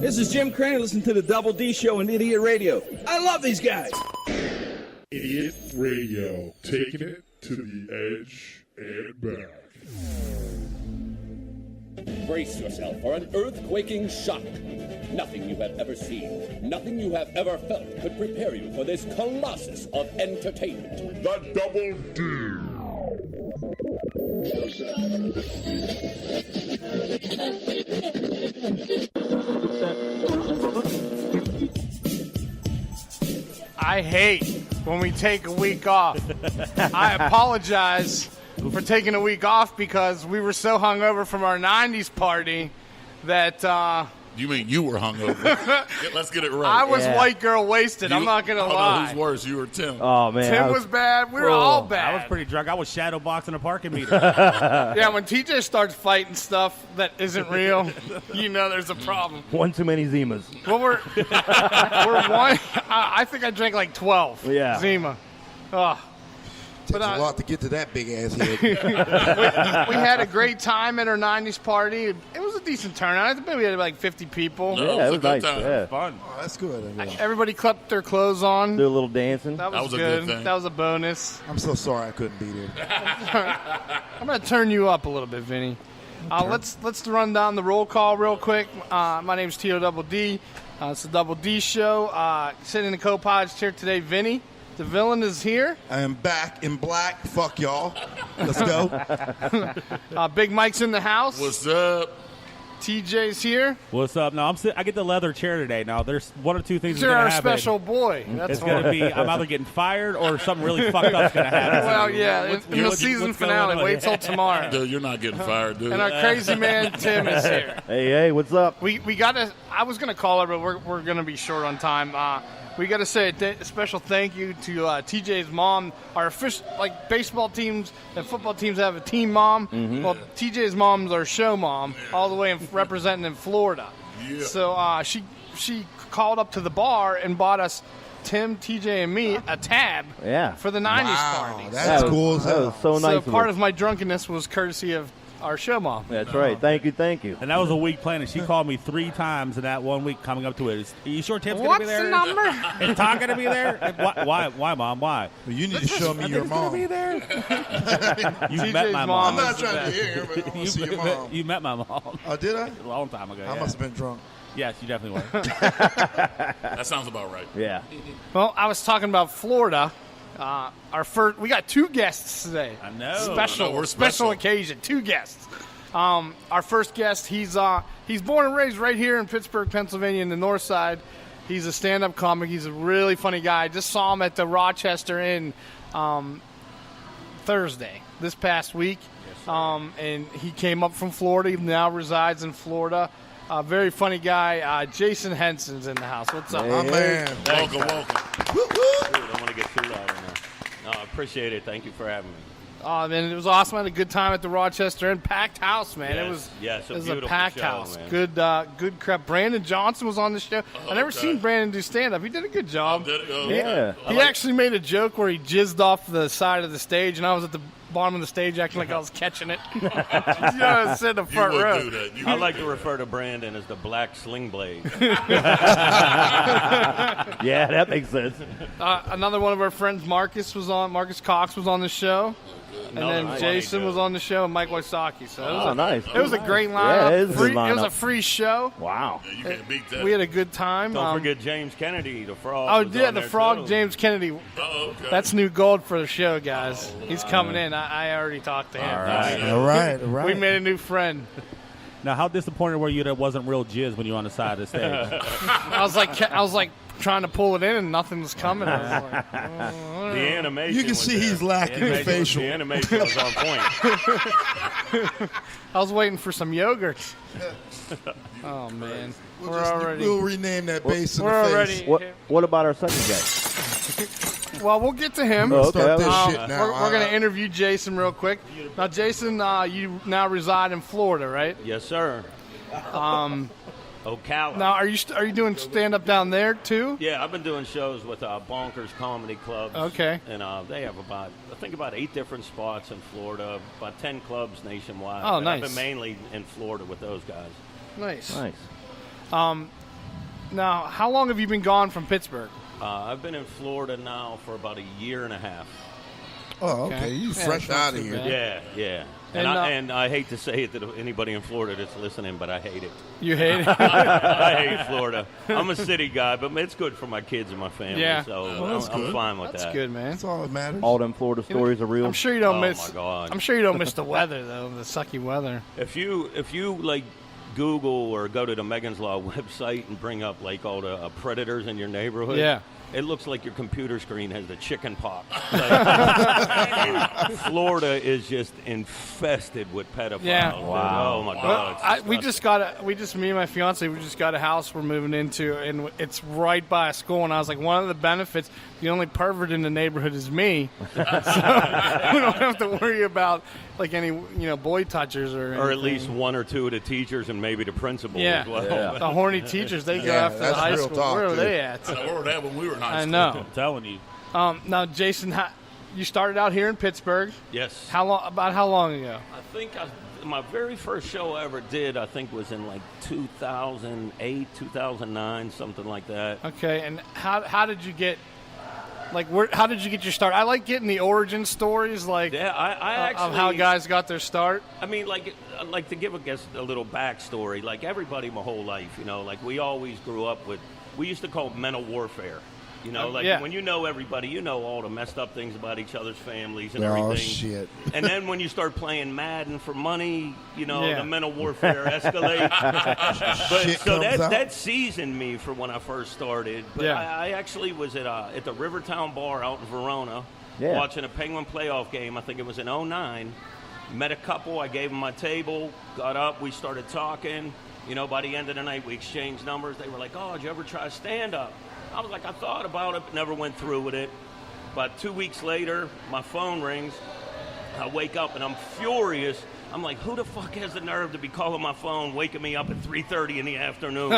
This is Jim Crane. Listen to the Double D Show on Idiot Radio. I love these guys. Idiot Radio, taking it to the edge and back. Brace yourself for an earth-quaking shock. Nothing you have ever seen, nothing you have ever felt could prepare you for this colossus of entertainment. The Double D. I hate when we take a week off. I apologize for taking a week off because we were so hungover from our 90s party that You mean you were hungover? Let's get it right. I was white girl wasted. I'm not going to lie. Who's worse, you or Tim? Oh, man. Tim was bad. We were all bad. I was pretty drunk. I was shadow boxing a parking meter. Yeah, when TJ starts fighting stuff that isn't real, you know there's a problem. One too many Zimas. Well, we're one. I think I drank like 12. Yeah. Zima. Oh. Takes a lot to get to that big ass head. we had a great time at our 90s party. It was a decent turnout. I think we had like 50 people. Yeah, it was nice. time. Yeah. Fun. Oh, that's good. Everybody kept their clothes on. Do a little dancing. That was a good. good thing. That was a bonus. I'm so sorry I couldn't be there. I'm going to turn you up a little bit, Vinny. Let's run down the roll call real quick. My name's T.O. Double D. It's the Double D Show. Sitting in the co-pod's chair today, Vinny. The villain is here. I am back in black. Fuck y'all. Let's go. Big Mike's in the house. What's up? TJ's here. What's up? No, I get the leather chair today. Now, there's one or two things You're that's our going to happen. special boy. That's It's going to be I'm either getting fired or something really fucked up's going to happen. Well, yeah, in the season finale. Wait till tomorrow. Dude, you're not getting fired, dude. And our crazy man Tim is here. Hey, what's up? We got to. I was going to call her, but we're going to be short on time. We got to say a special thank you to TJ's mom. Our official, like baseball teams and football teams have a team mom. Mm-hmm. Well, TJ's mom's our show mom, all the way representing in Florida. Yeah. So she called up to the bar and bought us, Tim, TJ, and me, a tab. For the 90s party. That's cool. That was so nice. So part of my drunkenness was courtesy of our show mom. That's right. Thank you. And that was a week planning. She called me 3 times in that 1 week coming up to it. Are you sure Tim's going to be there? What's the number? Is Tom going to be there? Why, Mom? Why? Well, you need to show me your mom. Going to be there? You TJ's met my mom mom. I'm not trying to hear, but I want to see your mom. You met my mom. Oh, did I? A long time ago. I must have been drunk. Yes, you definitely were. That sounds about right. Yeah. Well, I was talking about Florida. We got 2 guests today. I know. Special occasion. 2 guests. Our first guest, he's born and raised right here in Pittsburgh, Pennsylvania, in the north side. He's a stand-up comic. He's a really funny guy. I just saw him at the Rochester Inn Thursday, this past week. And he came up from Florida. He now resides in Florida. Very funny guy. Jason Henson's in the house. What's up? My man. Welcome. Dude, I want to get too loud in there. No, I appreciate it. Thank you for having me. Oh, man, it was awesome. I had a good time at the Rochester Inn. Packed house, man. Yes, it was a packed show, house. Man. Good crap. Brandon Johnson was on the show. I never seen Brandon do stand-up. He did a good job. Yeah. He actually made a joke where he jizzed off the side of the stage, and I was at the bottom of the stage acting like I was catching it. You know, I said the front row. I like to refer to Brandon as the black sling blade. Yeah, that makes sense. Another one of our friends, Marcus Cox was on the show. And then Jason was on the show, and Mike Wysocki. So it was a great lineup. Yeah, it is a good lineup. It was a free show. Wow. Yeah, you can't beat that. We had a good time. Don't forget James Kennedy, the frog. Oh, was yeah, on the there frog, too. James Kennedy. Okay. That's new gold for the show, guys. He's coming in. I already talked to him. All right. We made a new friend. Now, how disappointed were you that it wasn't real jizz when you were on the side of the stage? I was like trying to pull it in, and nothing was coming. I was like, The animation. You can was see there. he's lacking the facial. The animation was on point. I was waiting for some yogurt. Oh man, We'll rename that base in we're the already. face. What about our second guy? Well, we'll get to him. Oh, Start okay. this shit now. We're going to interview Jason real quick. Now, Jason, you now reside in Florida, right? Yes, sir. Ocala. Now, are you doing stand up down there too? Yeah, I've been doing shows with Bonkers Comedy Clubs. Okay. And they have about 8 different spots in Florida, about 10 clubs nationwide. Oh, But nice. I've been mainly in Florida with those guys. Nice. Now, how long have you been gone from Pittsburgh? I've been in Florida now for about a year and a half. Oh, okay. You fresh out of here. Yeah. And I hate to say it to anybody in Florida that's listening, but I hate it. You hate it? I hate Florida. I'm a city guy, but it's good for my kids and my family. Yeah. So Well, I'm fine with That's that. good, man. That's all that matters. All them Florida stories are real. I'm sure you don't Oh, miss. my God. I'm sure you don't miss the weather though, the sucky weather. If you like Google or go to the Megan's Law website and bring up like all the predators in your neighborhood, Yeah. it looks like your computer screen has the chicken pox. Like, Florida is just infested with pedophiles. Yeah. Wow. Oh my God. Me and my fiance, we just got a house we're moving into, and it's right by a school. And I was like, one of the benefits, the only pervert in the neighborhood is me, so we don't have to worry about like any boy touchers or Or at anything. least one or two of the teachers and maybe the principal Yeah. as well. Yeah. The horny teachers, they go Yeah, after the that's high real school. talk, Where are too. they at? Where were that when we were in high I school? know. I'm telling you. Now, Jason, you started out here in Pittsburgh. Yes. How long ago? I think my very first show I ever did, I think, was in like 2008, 2009, something like that. Okay, and how did you get? Like, how did you get your start? I like getting the origin stories, like Yeah, I actually of how guys got their start. I mean, like to give a little backstory. Like everybody, my whole life, like we always grew up with. We used to call it mental warfare. Yeah. When you know everybody, you know all the messed up things about each other's families and Oh, everything. shit. And then when you start playing Madden for money, Yeah. the mental warfare escalates. But Shit so comes out. that seasoned me for when I first started. But Yeah. I actually was at the Rivertown Bar out in Verona, Yeah. watching a Penguin playoff game. I think it was in 2009. Met a couple. I gave them my table. Got up. We started talking. By the end of the night, we exchanged numbers. They were like, "Oh, did you ever try stand-up?" I was like, I thought about it, but never went through with it. About 2 weeks later, my phone rings. I wake up, and I'm furious. I'm like, who the fuck has the nerve to be calling my phone, waking me up at 3:30 in the afternoon?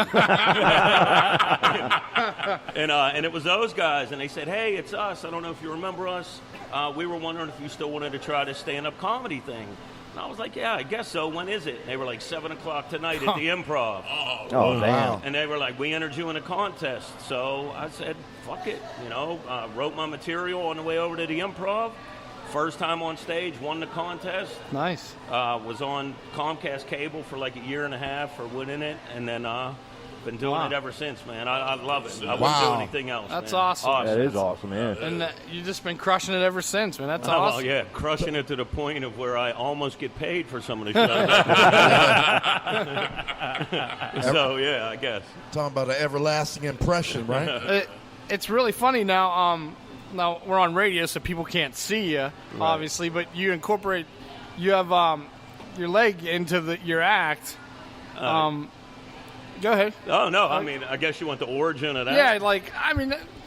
And it was those guys, and they said, hey, it's us. I don't know if you remember us. We were wondering if you still wanted to try this stand-up comedy thing. And I was like, yeah, I guess so. When is it? And they were like, 7 o'clock tonight at the Improv. Oh, damn. And they were like, we entered you in a contest. So I said, fuck it. Wrote my material on the way over to the Improv. First time on stage, won the contest. Nice. Was on Comcast Cable for like a year and a half for winning it. And then been doing it ever since, man. I love it. I wouldn't do anything else. That's man. awesome. That is awesome, yeah. And you've just been crushing it ever since, man. That's Oh, awesome. well, yeah, crushing it to the point of where I almost get paid for some of the shows. So, yeah, I guess. Talking about an everlasting impression, right? It's really funny now. Now we're on radio, so people can't see you, obviously. But you have your leg into your act. Go ahead. Oh, no, I mean, I guess you want the origin of that? Yeah,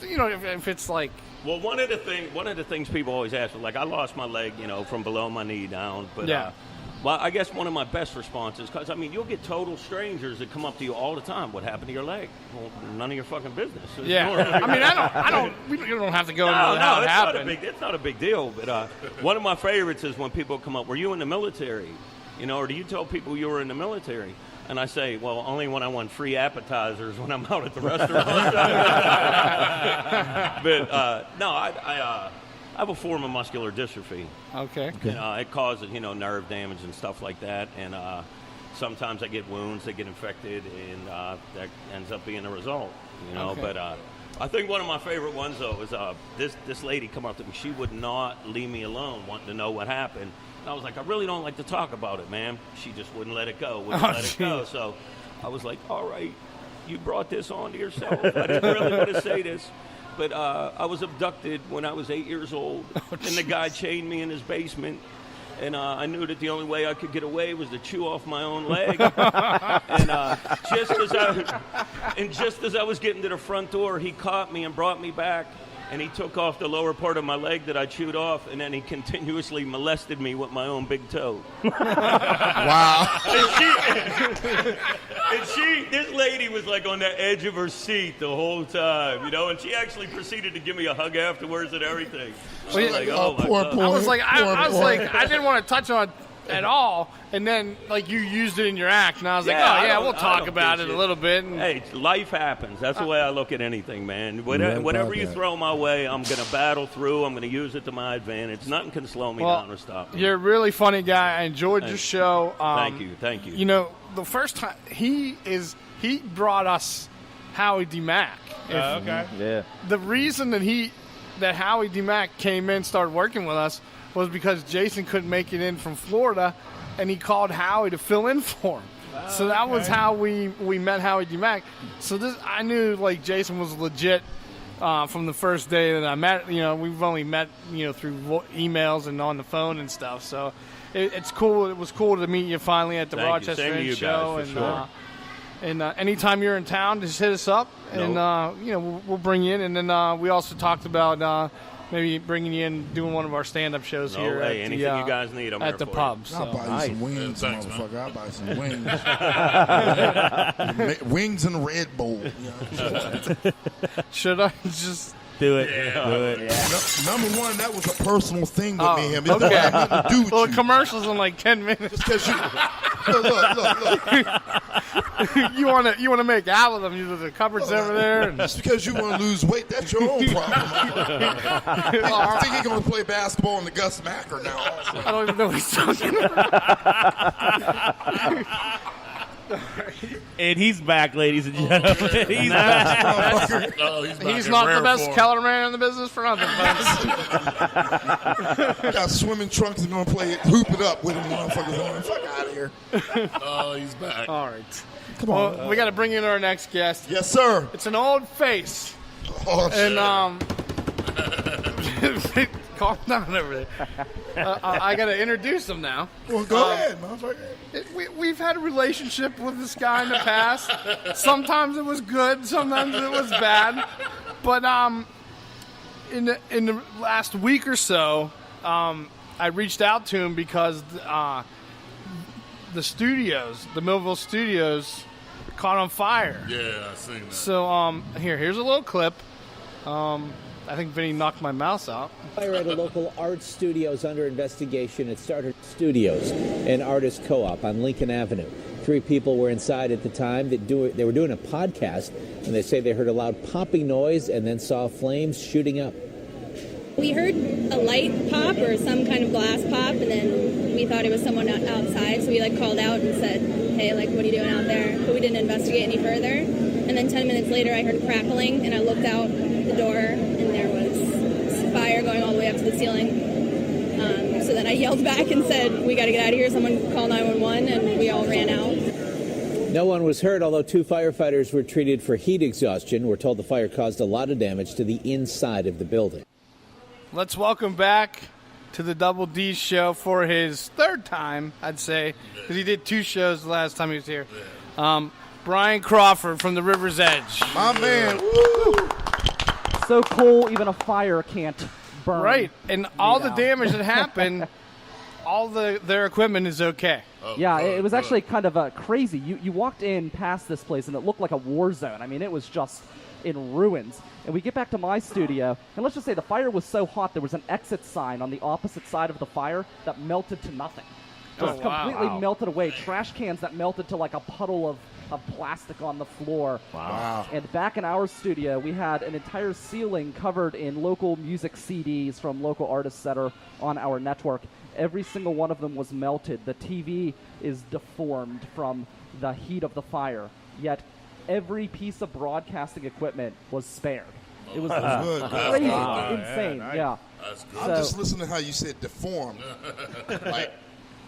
if it's like. Well, one of the things people always ask, like, I lost my leg, from below my knee down. But, Yeah. Well, I guess one of my best responses, because, you'll get total strangers that come up to you all the time. What happened to your leg? Well, none of your fucking business. It's Yeah. normal. We don't have to go into No, how it it's happened. it's not a big deal. But one of my favorites is when people come up, were you in the military? Or do you tell people you were in the military? And I say, well, only when I want free appetizers when I'm out at the restaurant. But, no, I have a form of muscular dystrophy. Okay. It causes, nerve damage and stuff like that. And sometimes I get wounds that get infected, and that ends up being the result, Okay. But I think one of my favorite ones, though, is this lady come up to me. She would not leave me alone, wanting to know what happened. And I was like, I really don't like to talk about it, ma'am. She just wouldn't let it go, go. So I was like, all right, you brought this on to yourself. I didn't really want to say this. But I was abducted when I was 8 years old, and the guy chained me in his basement. And I knew that the only way I could get away was to chew off my own leg. And just as I was getting to the front door, he caught me and brought me back. And he took off the lower part of my leg that I chewed off, and then he continuously molested me with my own big toe. Wow. This lady was like on the edge of her seat the whole time, and she actually proceeded to give me a hug afterwards and everything. Well, Like, oh, my poor God. boy. I was like, I didn't want to touch on at all. And then, like, you used it in your act, and I was like, we'll talk about it a little bit. And hey, life happens. That's the way I look at anything, man. Whatever you throw my way, I'm going to battle through. I'm going to use it to my advantage. Nothing can slow me down or stop me. You're a really funny guy. I enjoyed your show. Thank you. You know, the first time he brought us Howie D. Mack. Okay. Yeah. The reason that Howie D. Mack came in, started working with us, was because Jason couldn't make it in from Florida, and he called Howie to fill in for him. So that was how we met Howie D. Mack. So I knew, like, Jason was legit from the first day that I met. You know, we've only met, through emails and on the phone and stuff. So it's cool. It was cool to meet you finally at the Rochester Inn show. Guys, for sure. And anytime you're in town, just hit us up, and we'll bring you in. And then we also talked about maybe bringing you in, doing one of our stand-up shows here. Hey, anything you guys need, I'm at the pub. I'll buy you some wings, Thanks, motherfucker. I'll buy some wings. Wings and Red Bull. Should I just Do it. Yeah. Do it. Yeah. Number one, that was a personal thing with me and him. It okay. had nothing to do with you. Commercials in like 10 minutes. Just because you look. you want to make out with them. The cupboard's over there. And just because you want to lose weight, that's your own problem. I think he's going to play basketball in the Gus Macker now. Also. I don't even know what he's talking about. And he's back, ladies and gentlemen. He's back. He's not the best Kellerman in the business for nothing. Got swimming trunks and going to hoop it up with him, motherfuckers on. Fuck out of here. Oh, he's back. All right. Come on. We got to bring in our next guest. Yes, sir. It's an old face. Oh, shit. And calm down over there. I got to introduce him now. Well, go ahead, motherfucker. We've had a relationship with this guy in the past. Sometimes it was good, sometimes it was bad. But in the last week or so, I reached out to him because the studios, the Millville studios, caught on fire. Yeah, I seen that. So here's a little clip. I think Vinny knocked my mouse out. Fire at a local art studio is under investigation at Starter Studios, an artist co-op on Lincoln Avenue. 3 people were inside at the time. They were doing a podcast, and they say they heard a loud popping noise and then saw flames shooting up. We heard a light pop or some kind of glass pop, and then we thought it was someone outside, so we called out and said, hey, what are you doing out there? But we didn't investigate any further. And then 10 minutes later, I heard crackling, and I looked out the door, and there was fire going all the way up to the ceiling. So then I yelled back and said, we got to get out of here. Someone call 911, and we all ran out. No one was hurt, although 2 firefighters were treated for heat exhaustion. We're told the fire caused a lot of damage to the inside of the building. Let's welcome back to the Double D show for his 3rd time, I'd say, because he did 2 shows the last time he was here. Brian Crawford from the River's Edge. My man. Woo! So cool, even a fire can't burn. Right, and all the damage that happened, all their equipment is okay. Yeah, it was actually kind of crazy. You walked in past this place, and it looked like a war zone. I mean, it was just in ruins. And we get back to my studio, and let's just say the fire was so hot, there was an exit sign on the opposite side of the fire that melted to nothing. Just completely melted away. Trash cans that melted to like a puddle of plastic on the floor. Wow. And back in our studio, we had an entire ceiling covered in local music CDs from local artists that are on our network. Every single one of them was melted. The TV is deformed from the heat of the fire. Yet every piece of broadcasting equipment was spared. It was crazy, insane. Nice. Yeah. That's good. I'm just listening to how you said deformed. Like,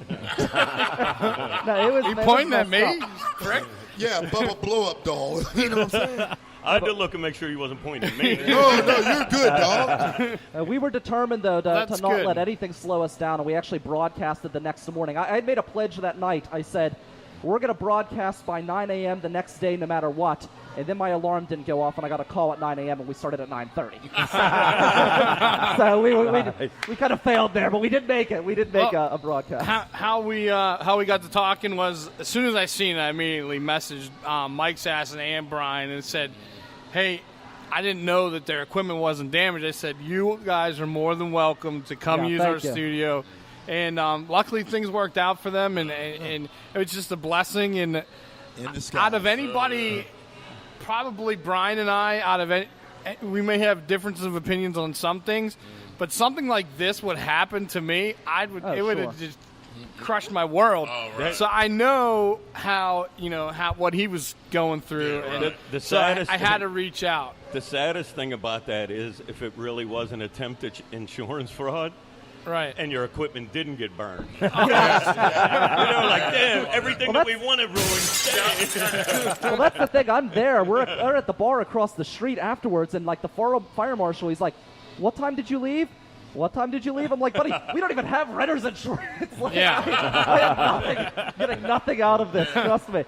no, it was. You pointing at me? Correct? Yeah, Bubba Blow Up Doll. You know what I'm saying? I had to look and make sure he wasn't pointing at me. No, you're good, dog. We were determined, though, to not let anything slow us down, and we actually broadcasted the next morning. I had made a pledge that night. I said, we're going to broadcast by 9 a.m. the next day no matter what. And then my alarm didn't go off, and I got a call at 9 a.m., and we started at 9:30. So we kind of failed there, but we did make it. We did make a broadcast. How we got to talking was, as soon as I seen it, I immediately messaged Mike Sasson and Brian and said, hey, I didn't know that their equipment wasn't damaged. I said, you guys are more than welcome to come use our studio. And luckily things worked out for them, and it was just a blessing. And out of anybody, probably Brian and I, we may have differences of opinions on some things, but something like this would happen to me, it would have just crushed my world. So I know what he was going through, and I had to reach out. The saddest thing about that is if it really was an attempted insurance fraud. Right. And your equipment didn't get burned. Like, damn, everything that we wanted ruined. Well, that's the thing. I'm there. We're at the bar across the street afterwards, and like the fire marshal, he's like, "What time did you leave? What time did you leave?" I'm like, "Buddy, we don't even have renter's insurance." Like, I am getting nothing out of this. Trust me.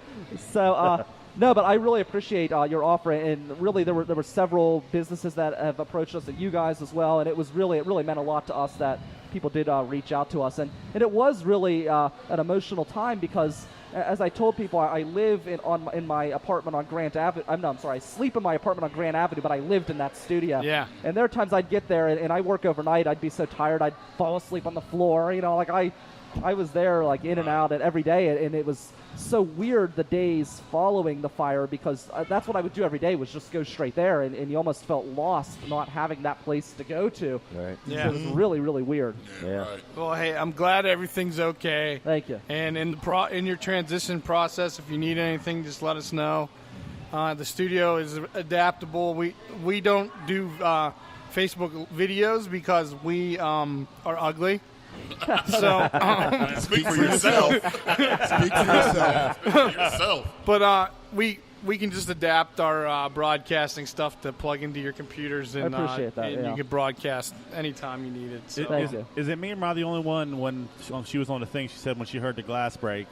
So. No, but I really appreciate your offer, and really there were several businesses that have approached us, and you guys as well, and it really meant a lot to us that people did reach out to us, and it was really an emotional time because, as I told people, I live in my apartment on Grant Avenue. I sleep in my apartment on Grant Avenue, but I lived in that studio. Yeah. And there are times I'd get there, and I work overnight. I'd be so tired, I'd fall asleep on the floor. Like I was there like in and out every day, and it was so weird the days following the fire because that's what I would do every day was just go straight there, and you almost felt lost not having that place to go to. Right. Yeah. So it was really, really weird. Yeah. Right. Well, hey, I'm glad everything's okay. Thank you. And in your transition process, if you need anything, just let us know. The studio is adaptable. We don't do Facebook videos because we are ugly. So speak for yourself. Speak for yourself. But we can just adapt our broadcasting stuff to plug into your computers, and I appreciate that. and you can broadcast anytime you need it. So. Is it me or am I the only one when she was on the thing? She said when she heard the glass break,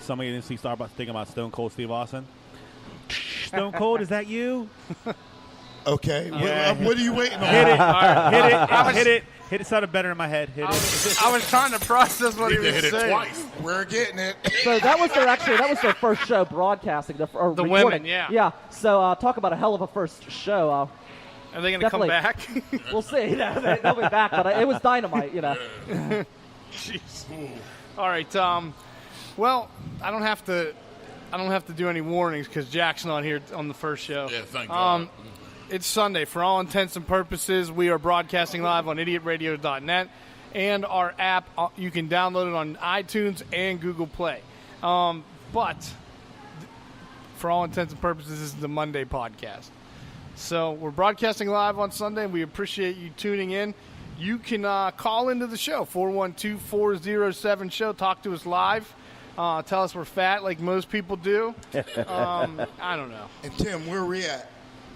somebody instantly started thinking about Stone Cold Steve Austin. Stone Cold, is that you? Okay. Yeah. What are you waiting on? Hit it. Right. Hit it. Hit it sounded better in my head. Hit it. I was trying to process what he was hit saying. It twice. We're getting it. So that was their first show broadcasting. The recording. Women, yeah. Yeah. So talk about a hell of a first show. Are they going to come back? We'll see. They'll be back, but it was dynamite, Jeez. All right. Well, I don't have to do any warnings because Jack's not here on the first show. Yeah, thank God. It's Sunday. For all intents and purposes, we are broadcasting live on idiotradio.net, and our app, you can download it on iTunes and Google Play. But for all intents and purposes, this is the Monday podcast. So we're broadcasting live on Sunday. We appreciate you tuning in. You can call into the show, 412-407-SHOW. Talk to us live. Tell us we're fat like most people do. I don't know. And Tim, where are we at?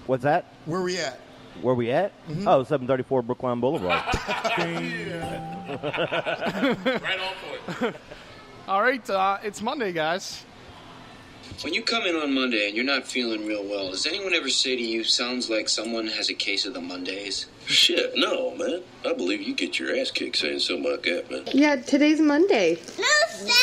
What's that? Where we at? Where we at? Mm-hmm. Oh, 734 Brookline Boulevard. Right on point. All right, it's Monday, guys. When you come in on Monday and you're not feeling real well, does anyone ever say to you, sounds like someone has a case of the Mondays? Shit, no, man. I believe you get your ass kicked saying something like that, man. Yeah, today's Monday. No, Saturday!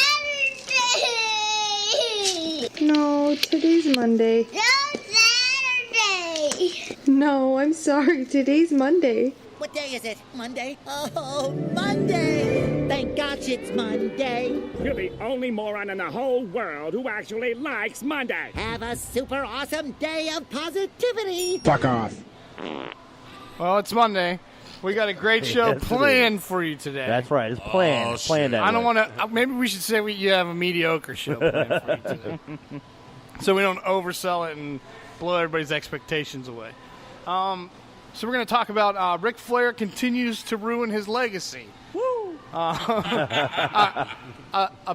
No, today's Monday. No, Saturday! No, I'm sorry. Today's Monday. What day is it? Monday? Oh, Monday! Thank gosh it's Monday. You're the only moron in the whole world who actually likes Monday. Have a super awesome day of positivity. Fuck off. Well, it's Monday. We got a great show planned for you today. That's right. It's planned. It's planned that I don't way. want to. Maybe we should say you have a mediocre show planned for you today, so we don't oversell it and blow everybody's expectations away. So we're going to talk about Ric Flair continues to ruin his legacy. Woo! A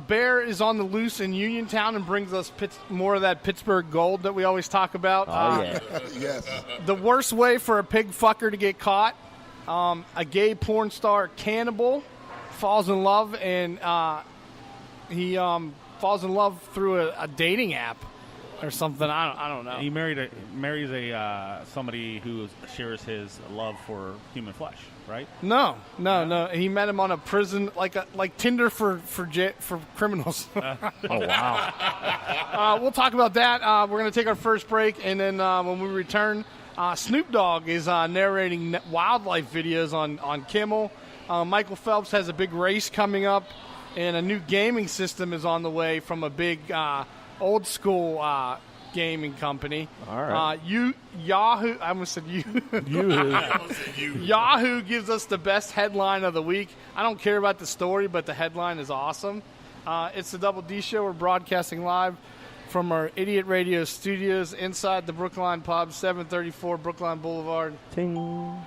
bear is on the loose in Uniontown and brings us more of that Pittsburgh gold that we always talk about. Oh, yeah. Yes. The worst way for a pig fucker to get caught. A gay porn star cannibal falls in love, and he falls in love through a dating app or something. I don't know. He marries somebody who shares his love for human flesh, right? No. He met him on a prison, like Tinder for criminals. Oh wow. We'll talk about that. We're going to take our first break, and then when we return, Snoop Dogg is narrating wildlife videos on Kimmel. Michael Phelps has a big race coming up, and a new gaming system is on the way from a big old school gaming company. All right. Yahoo! I almost said you. Yahoo gives us the best headline of the week. I don't care about the story, but the headline is awesome. It's the Double D Show. We're broadcasting live from our Idiot Radio studios inside the Brookline Pub, 734 Brookline Boulevard. Ting.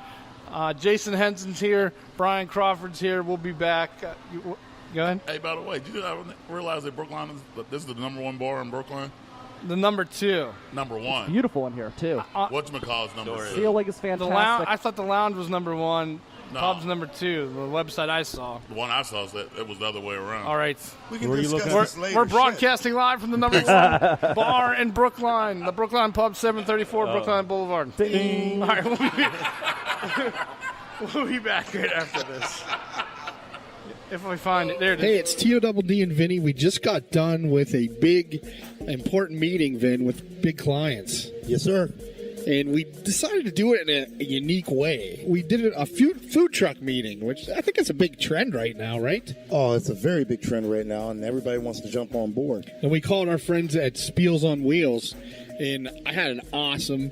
Jason Henson's here. Brian Crawford's here. We'll be back. Go ahead. Hey, by the way, did you realize that Brookline this is the number one bar in Brooklyn? The number 2. Number 1. Beautiful in here, too. Whatchamacallit's number 2? Ceiling is fantastic. I thought the lounge was number 1. No. Pub's number 2. The website I saw. The one I saw said it was the other way around. All right. We can discuss this later. We're broadcasting live from the number 1 bar in Brookline. The Brookline Pub, 734 Brookline Boulevard. Ding. All right. We'll be back right after this. If we find it. There it is. Hey, it's TODD and Vinny. We just got done with a big, important meeting, Vin, with big clients. Yes, sir. And we decided to do it in a unique way. We did a food truck meeting, which I think is a big trend right now, right? Oh, it's a very big trend right now, and everybody wants to jump on board. And we called our friends at Spiels on Wheels, and I had an awesome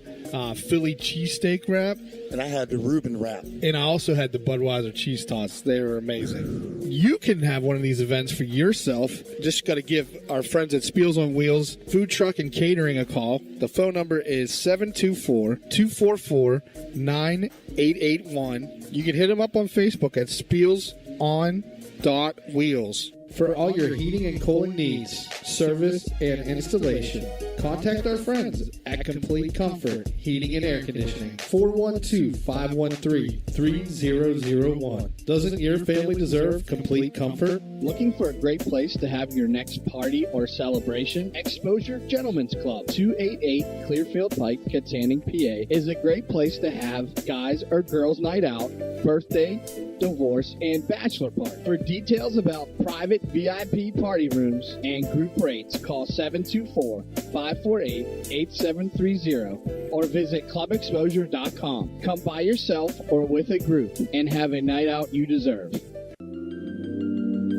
Philly cheesesteak wrap. And I had the Reuben wrap. And I also had the Budweiser cheese tots. They were amazing. You can have one of these events for yourself. Just got to give our friends at Spiels on Wheels Food Truck and Catering a call. The phone number is 724-244-9881. You can hit them up on Facebook at spielson.wheels. For all your heating and cooling needs, service, and installation, contact our friends at Complete Comfort Heating and Air Conditioning, 412-513-3001. Doesn't your family deserve complete comfort? Looking for a great place to have your next party or celebration? Exposure Gentlemen's Club, 288 Clearfield Pike, Katanning, PA, is a great place to have guys or girls night out, birthday, divorce, and bachelor party. For details about private VIP party rooms and group rates, call 724-548-8730 or visit clubexposure.com. Come by yourself or with a group and have a night out you deserve.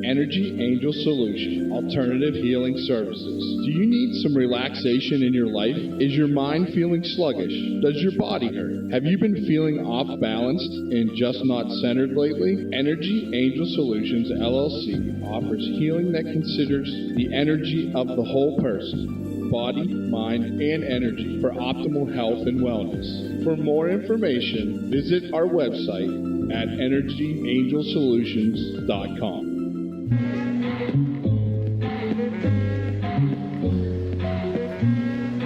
Energy Angel Solution, Alternative Healing Services. Do you need some relaxation in your life? Is your mind feeling sluggish? Does your body hurt? Have you been feeling off balanced and just not centered lately? Energy Angel Solutions LLC offers healing that considers the energy of the whole person, body, mind, and energy for optimal health and wellness. For more information, visit our website at energyangelsolutions.com.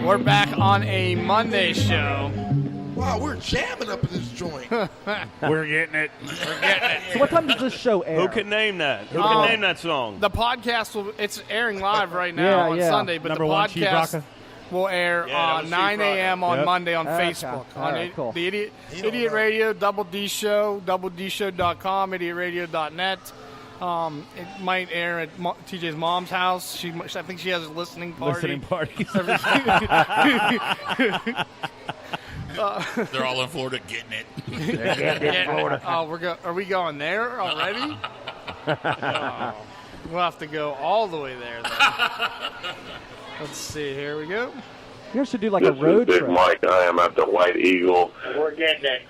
We're back on a Monday show. Wow, we're jamming up in this joint. We're getting it. We're getting it. So what time does this show air? Who can name that? Who can name that song? The podcast it's airing live right now on Sunday, but Number the one, podcast will air 9 a.m. on Monday on Facebook. All right, cool. The Idiot Radio, Double D Show, doubledShow.com, idiotradio.net. It might air at TJ's mom's house. I think she has a listening party. They're all in Florida getting it. They're getting it in Florida. Are we going there already? We'll have to go all the way there then. Let's see. Here we go. You should do like a road Big trip. Mike, I am at the White Eagle. We're getting it.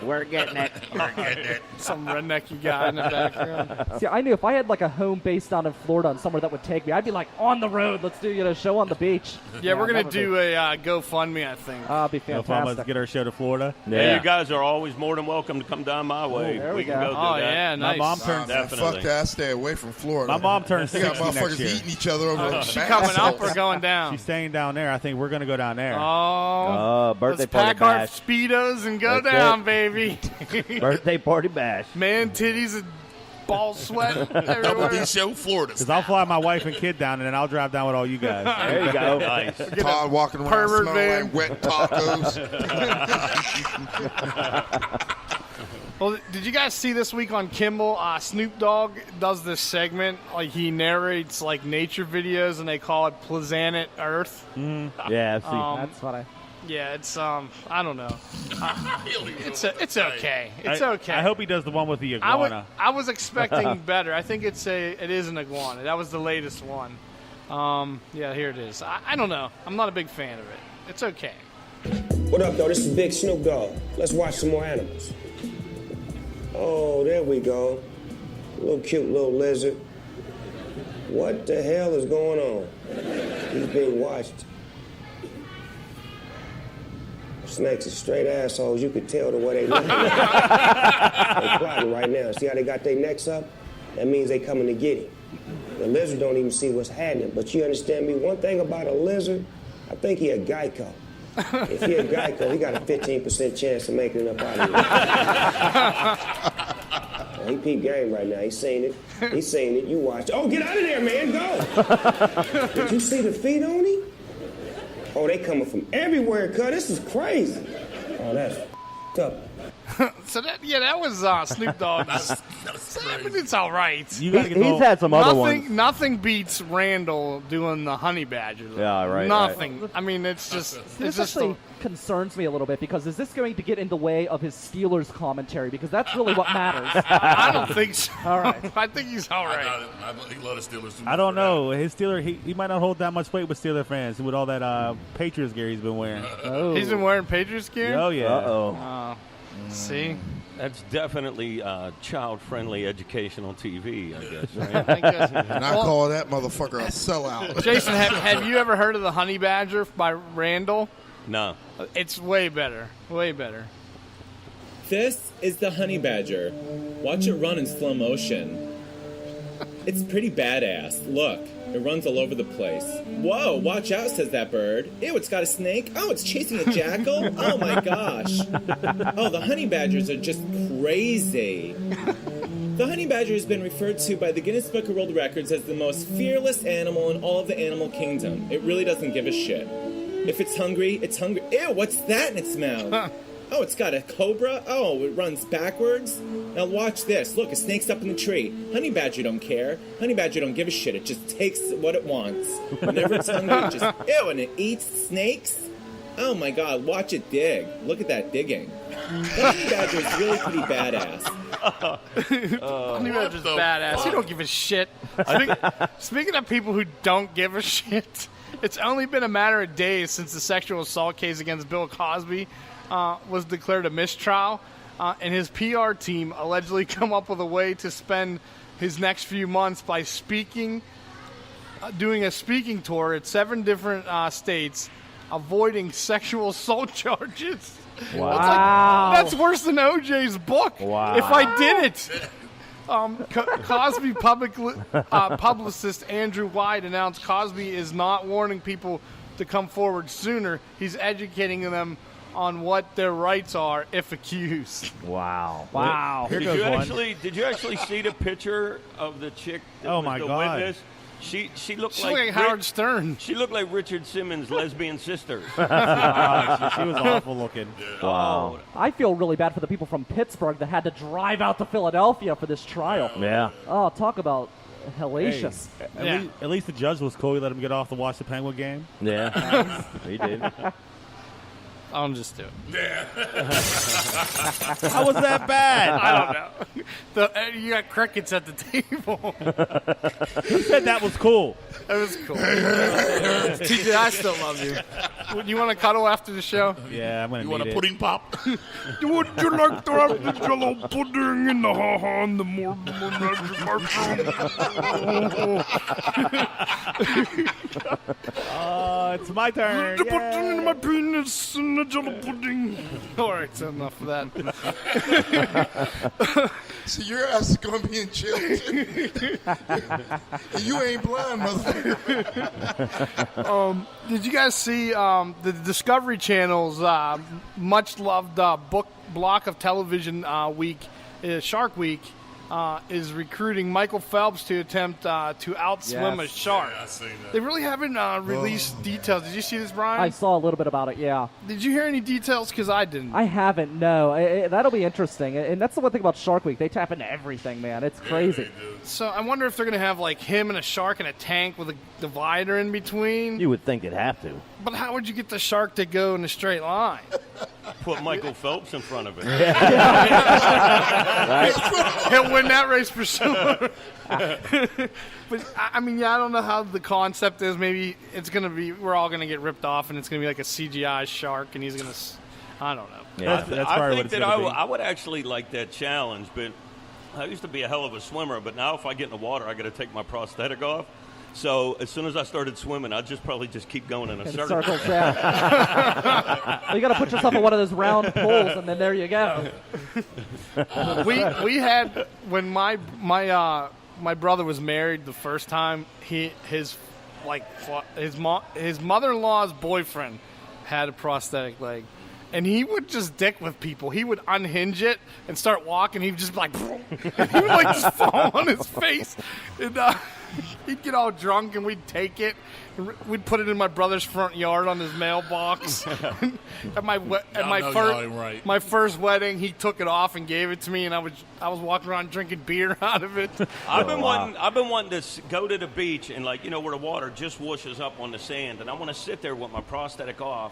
We're getting it. We're getting it. Some rednecky guy in the background. See, I knew if I had like a home base down in Florida and somewhere that would take me, I'd be like on the road. Let's do a show on the beach. Yeah, we're gonna do a GoFundMe, I think. Be fantastic. Let's get our show to Florida. Yeah, you guys are always more than welcome to come down my way. there we can go. go do Oh, that. yeah, nice. My mom turned Definitely. Fuck that. Stay away from Florida. My mom turns You got 60 next motherfuckers year. eating each other over Is she coming up or going down? She's staying down there. I think we're going to go down there. Oh, birthday let's party pack our bash. Speedos and go That's down, it. baby. Birthday party bash. Man, titties and ball sweat Double everywhere. D Show, Florida. Because I'll fly my wife and kid down, and then I'll drive down with all you guys. There you go. Nice. Todd walking around pervert smelling van. like wet tacos. Well, did you guys see this week on Kimmel? Snoop Dogg does this segment, like he narrates like nature videos, and they call it Planet Earth. Yeah, I've seen. That's what I. Yeah, it's I don't know. It's okay. It's okay. I hope he does the one with the iguana. I was expecting better. I think it is an iguana. That was the latest one. Yeah, here it is. I don't know. I'm not a big fan of it. It's okay. What up, though? This is Big Snoop Dogg. Let's watch some more animals. Oh, there we go. Little cute little lizard. What the hell is going on? He's being watched. Snakes are straight assholes. You could tell the way they look. They're plotting right now. See how they got their necks up? That means they coming to get him. The lizard don't even see what's happening. But you understand me? One thing about a lizard, I think he a Geico. If he a Geico, he got a 15% chance of making it up out of here. He peep game right now. He's seen it. He's seen it. You watch. Oh, get out of there, man. Go. Did you see the feet on him? Oh, they coming from everywhere, cuz. This is crazy. Oh, that's up. So that was Snoop Dogg. I mean, it's all right. He's had some other ones. Nothing beats Randall doing the honey badger. Yeah, right. Nothing. Right. I mean, it's just. This actually concerns me a little bit because is this going to get in the way of his Steelers commentary? Because that's really what matters. I don't think so. All right. I think he's all right. He loves the Steelers. I don't know. His Steeler, he might not hold that much weight with Steeler fans with all that Patriots gear he's been wearing. He's been wearing Patriots gear? Oh, yeah. Uh-oh. See? That's definitely child-friendly educational TV, I guess. Right? I guess. And I call that motherfucker a sellout. Jason, have you ever heard of the Honey Badger by Randall? No. It's way better. Way better. This is the honey badger. Watch it run in slow motion. It's pretty badass. Look, it runs all over the place. Whoa, watch out, says that bird. Ew, it's got a snake. Oh, it's chasing a jackal. Oh my gosh. Oh, the honey badgers are just crazy. The honey badger has been referred to by the Guinness Book of World Records as the most fearless animal in all of the animal kingdom. It really doesn't give a shit. If it's hungry, it's hungry. Ew, what's that in its mouth? Oh, it's got a cobra. Oh, it runs backwards. Now watch this. Look, a snake's up in the tree. Honey badger don't care. Honey badger don't give a shit. It just takes what it wants. Whenever it's hungry, it just, ew, and it eats snakes. Oh my God, watch it dig. Look at that digging. The honey badger is really pretty badass. Honey badger's badass. He don't give a shit. Speaking of people who don't give a shit, it's only been a matter of days since the sexual assault case against Bill Cosby was declared a mistrial, and his PR team allegedly come up with a way to spend his next few months by doing a speaking tour at 7 different states, avoiding sexual assault charges. Wow. That's worse than OJ's book. Wow. If I did it. Cosby publicist Andrew White announced Cosby is not warning people to come forward sooner. He's educating them on what their rights are if accused. Wow. Wow. Did you actually see the picture of the chick that was my the God. witness? She looked She's like like Howard Stern. She looked like Richard Simmons' lesbian sister. She was awful looking. Wow. I feel really bad for the people from Pittsburgh that had to drive out to Philadelphia for this trial. Yeah. Oh, talk about hellacious. Hey, at least the judge was cool. He let him get off to watch the Penguin game. Yeah. He did. I'm just doing. Yeah. How was that bad? I don't know. You got crickets at the table. Who said that was cool? It was cool. TJ, I still love you. You want to cuddle after the show? Yeah, I'm going to You want a pudding pop? Would you like to have the jello pudding in the ha-ha and the more it's my turn. The button in my penis and the jello pudding. All right, so enough of that. So your ass is going to be in jail, too. You ain't blind, motherfucker. Did you guys see the Discovery Channel's much-loved block of television week, Shark Week, is recruiting Michael Phelps to attempt to outswim a shark. Yeah, I seen that. They really haven't released details. Did you see this, Brian? I saw a little bit about it, yeah. Did you hear any details? Because I didn't. I haven't, no. That'll be interesting. And that's the one thing about Shark Week. They tap into everything, man. It's crazy. So I wonder if they're going to have, like, him and a shark in a tank with a divider in between. You would think they'd have to. But how would you get the shark to go in a straight line? Put Michael Phelps in front of it. He'll win that race for sure. But, I mean, I don't know how the concept is. Maybe it's going to be, we're all going to get ripped off, and it's going to be like a CGI shark, and he's going to, I don't know. Yeah, that's probably what it's going to be. I would actually like that challenge, but I used to be a hell of a swimmer, but now if I get in the water, I got to take my prosthetic off. So as soon as I started swimming, I'd probably keep going in a circle. Circles, yeah. You got to put yourself on one of those round poles, and then there you go. We had, when my brother was married the first time, his mother-in-law's boyfriend had a prosthetic leg. And he would just dick with people. He would unhinge it and start walking. He'd just be like, and he would like just fall on his face. And he'd get all drunk, and we'd take it. And we'd put it in my brother's front yard on his mailbox. At my first wedding, he took it off and gave it to me, and I was walking around drinking beer out of it. I've been wanting to go to the beach and, like, where the water just whooshes up on the sand, and I want to sit there with my prosthetic off,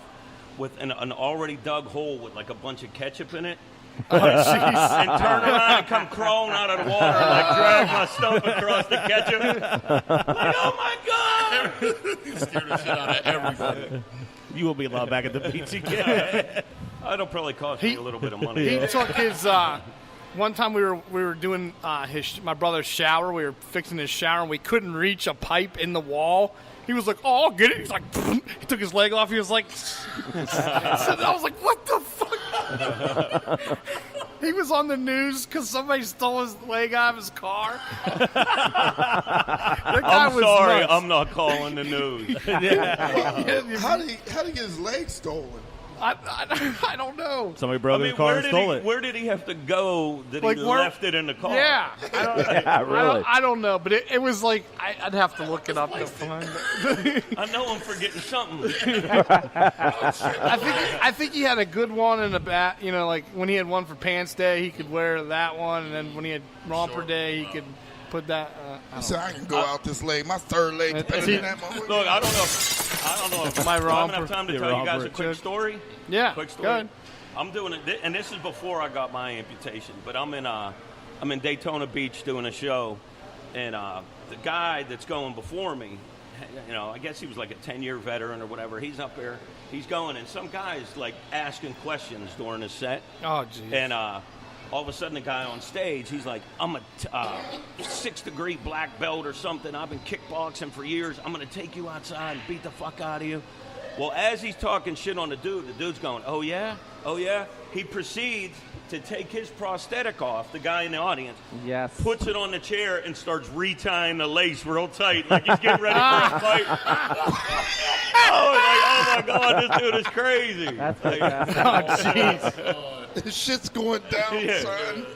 with an already dug hole with like a bunch of ketchup in it. Oh, jeez. And turn around and come crawling out of the water and like drag my stump across the ketchup. Like, oh my God! You scared the shit out of everything. You will be allowed back at the beach again. It'll probably cost me a little bit of money. He took his. One time we were doing my brother's shower. We were fixing his shower, and we couldn't reach a pipe in the wall. He was like, "Oh, I'll get it." He's like, he took his leg off. He was like, I was like, "What the fuck?" He was on the news because somebody stole his leg out of his car. I'm sorry, nuts. I'm not calling the news. How did he get his leg stolen? I don't know. Somebody broke his car and stole it. Where did he have to go that he left it in the car? Yeah. Really? I don't know, but it was like, I'd have to look it up to find it. I know I'm forgetting something. I think he had a good one in the back. Like when he had one for Pants Day, he could wear that one, and then when he had Romper Day, he could put that. I can go out this leg. My third leg is better than that. Look, I don't know if my romper. I haven't have time to tell you guys a quick story. Yeah, quick story. Go ahead. I'm doing it, and this is before I got my amputation. But I'm in Daytona Beach doing a show, and the guy that's going before me, I guess he was like a 10-year veteran or whatever. He's up there, he's going, and some guy's like asking questions during his set. Oh, geez. And all of a sudden, the guy on stage, he's like, "I'm a 6th-degree black belt or something. I've been kickboxing for years. I'm going to take you outside and beat the fuck out of you." Well, as he's talking shit on the dude's going, "Oh, yeah? Oh, yeah?" He proceeds to take his prosthetic off, the guy in the audience, yes, puts it on the chair, and starts retying the lace real tight, like he's getting ready for a fight. Oh my God, this dude is crazy. That's fantastic. Jeez. This shit's going down, son.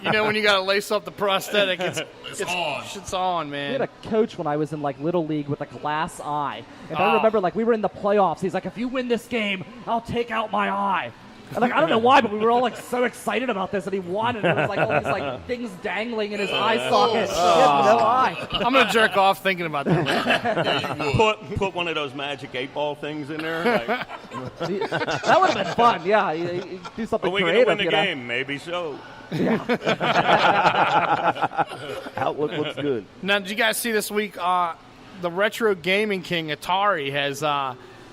You know when you got to lace up the prosthetic, it's on. Shit's on, man. We had a coach when I was in Little League with a glass eye, and I remember we were in the playoffs. He's like, "If you win this game, I'll take out my eye." And I don't know why, but we were all so excited about this, and he won, and there was all these things dangling in his eye socket. He had no eye. I'm gonna jerk off thinking about that. Put one of those magic 8-ball things in there. That would have been fun. Yeah, you do something creative. Are we creative. Gonna win the game? Maybe so. Yeah. Outlook looks good. Now, did you guys see this week? The retro gaming king Atari has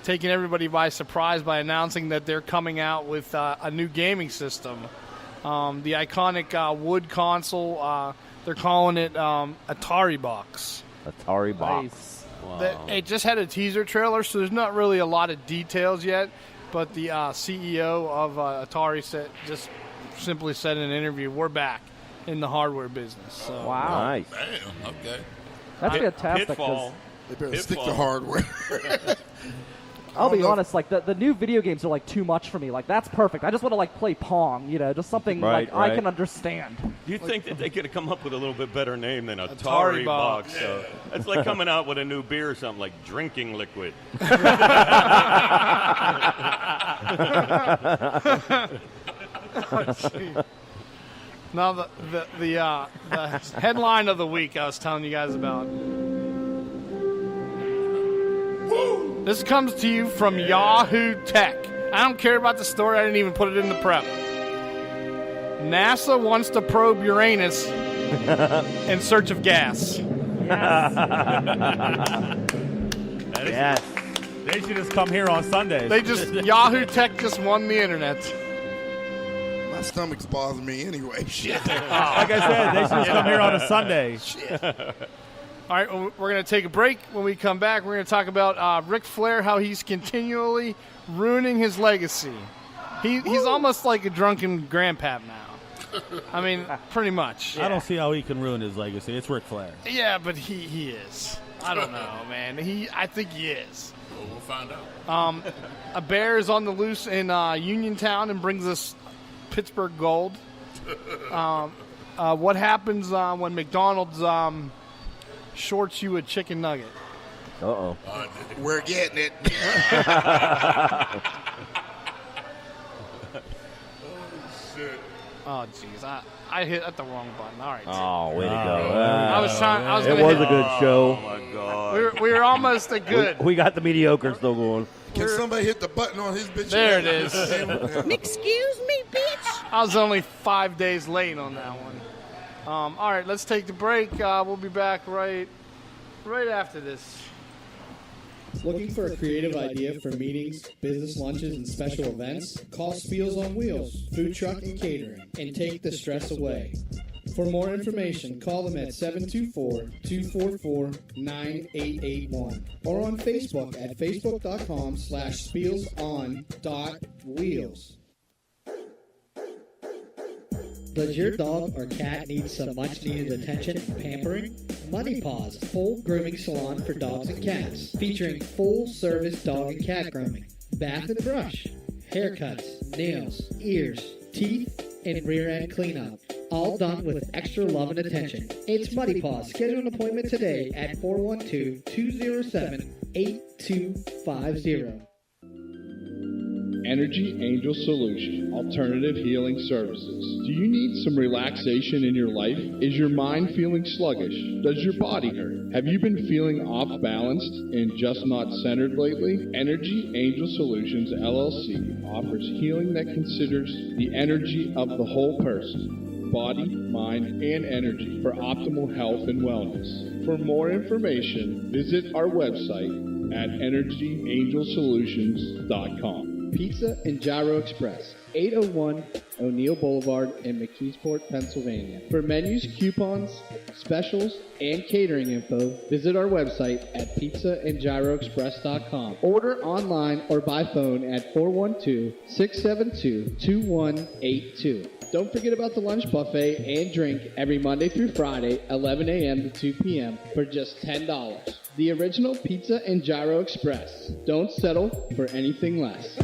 taken everybody by surprise by announcing that they're coming out with a new gaming system. The iconic wood console, they're calling it Atari Box. Atari Box. Nice. Wow. It just had a teaser trailer, so there's not really a lot of details yet. But the CEO of Atari just simply said in an interview, "We're back in the hardware business." So. Wow. Nice. Damn, okay. That's fantastic. Pitfall. They better stick to hardware. I'll be honest, like the new video games are like too much for me. Like that's perfect. I just want to like play Pong, just something I can understand. You'd think that they could have come up with a little bit better name than Atari Box. So it's like coming out with a new beer or something like Drinking Liquid. Now the headline of the week I was telling you guys about. This comes to you from Yahoo Tech. I don't care about the story. I didn't even put it in the prep. NASA wants to probe Uranus in search of gas. Yes. They should just come here on Sundays. Yahoo Tech just won the internet. My stomach's bothering me anyway. Shit. Like I said, they should just come here on a Sunday. Shit. All right, we're going to take a break. When we come back, we're going to talk about Ric Flair, how he's continually ruining his legacy. He's almost like a drunken grandpap now. I mean, pretty much. I don't see how he can ruin his legacy. It's Ric Flair. Yeah, but he is. I don't know, man. I think he is. Well, we'll find out. A bear is on the loose in Uniontown and brings us Pittsburgh gold. What happens when McDonald's shorts you a chicken nugget? Uh-oh. We're getting it. Oh, jeez. I hit at the wrong button. All right. Oh, way to go. It was a good show. Oh, my God. We were almost a good. We got the mediocre still going. Can somebody hit the button on his bitch? There it is. Excuse me, bitch. I was only 5 days late on that one. All right, let's take the break. We'll be back right after this. Looking for a creative idea for meetings, business lunches, and special events? Call Spiels on Wheels, food truck and catering, and take the stress away. For more information, call them at 724-244-9881 or on Facebook at facebook.com/spielson.wheels. Does your dog or cat need some much-needed attention and pampering? Money Paws, full grooming salon for dogs and cats, featuring full-service dog and cat grooming, bath and brush, haircuts, nails, ears, teeth, and rear-end cleanup. All done with extra love and attention. It's Muddy Paws. Schedule an appointment today at 412-207-8250. Energy Angel Solution, Alternative Healing Services. Do you need some relaxation in your life? Is your mind feeling sluggish? Does your body hurt? Have you been feeling off balanced and just not centered lately? Energy Angel Solutions LLC offers healing that considers the energy of the whole person, body, mind, and energy for optimal health and wellness. For more information, visit our website at energyangelsolutions.com. Pizza and Gyro Express, 801 O'Neill Boulevard in McKeesport, Pennsylvania. For menus, coupons, specials, and catering info, visit our website at pizzaandgyroexpress.com. Order online or by phone at 412-672-2182. Don't forget about the lunch buffet and drink every Monday through Friday, 11 a.m. to 2 p.m. for just $10. The original Pizza and Gyro Express. Don't settle for anything less.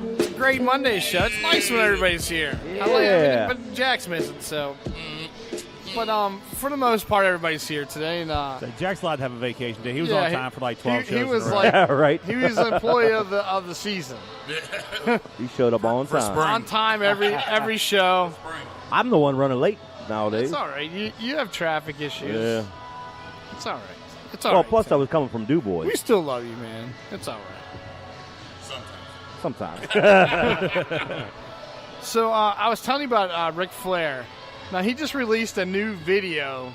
It's a great Monday show. It's nice when everybody's here. I like it, but Jack's missing, so. But for the most part, everybody's here today. And So Jack's allowed to have a vacation day. He was on time for like 12 shows. He was in a row. like, right. He was an employee of the season. He showed up on time. On time every show. I'm the one running late nowadays. It's all right. You have traffic issues. Yeah. It's all right. It's all Well, right. plus I was coming from Du Bois. We still love you, man. It's all right. Sometimes. So I was telling you about Ric Flair. Now, he just released a new video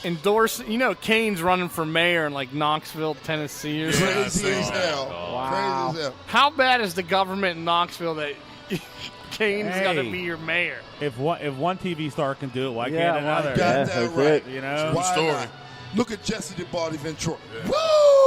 endorsing, Kane's running for mayor in like Knoxville, Tennessee or something. Crazy as hell. Wow. Crazy as hell. How bad is the government in Knoxville that Kane's got to be your mayor? If one TV star can do it, why can't another? Got that right. You know? Why story. not? Look at Jesse the Body Ventura. Yeah. Woo!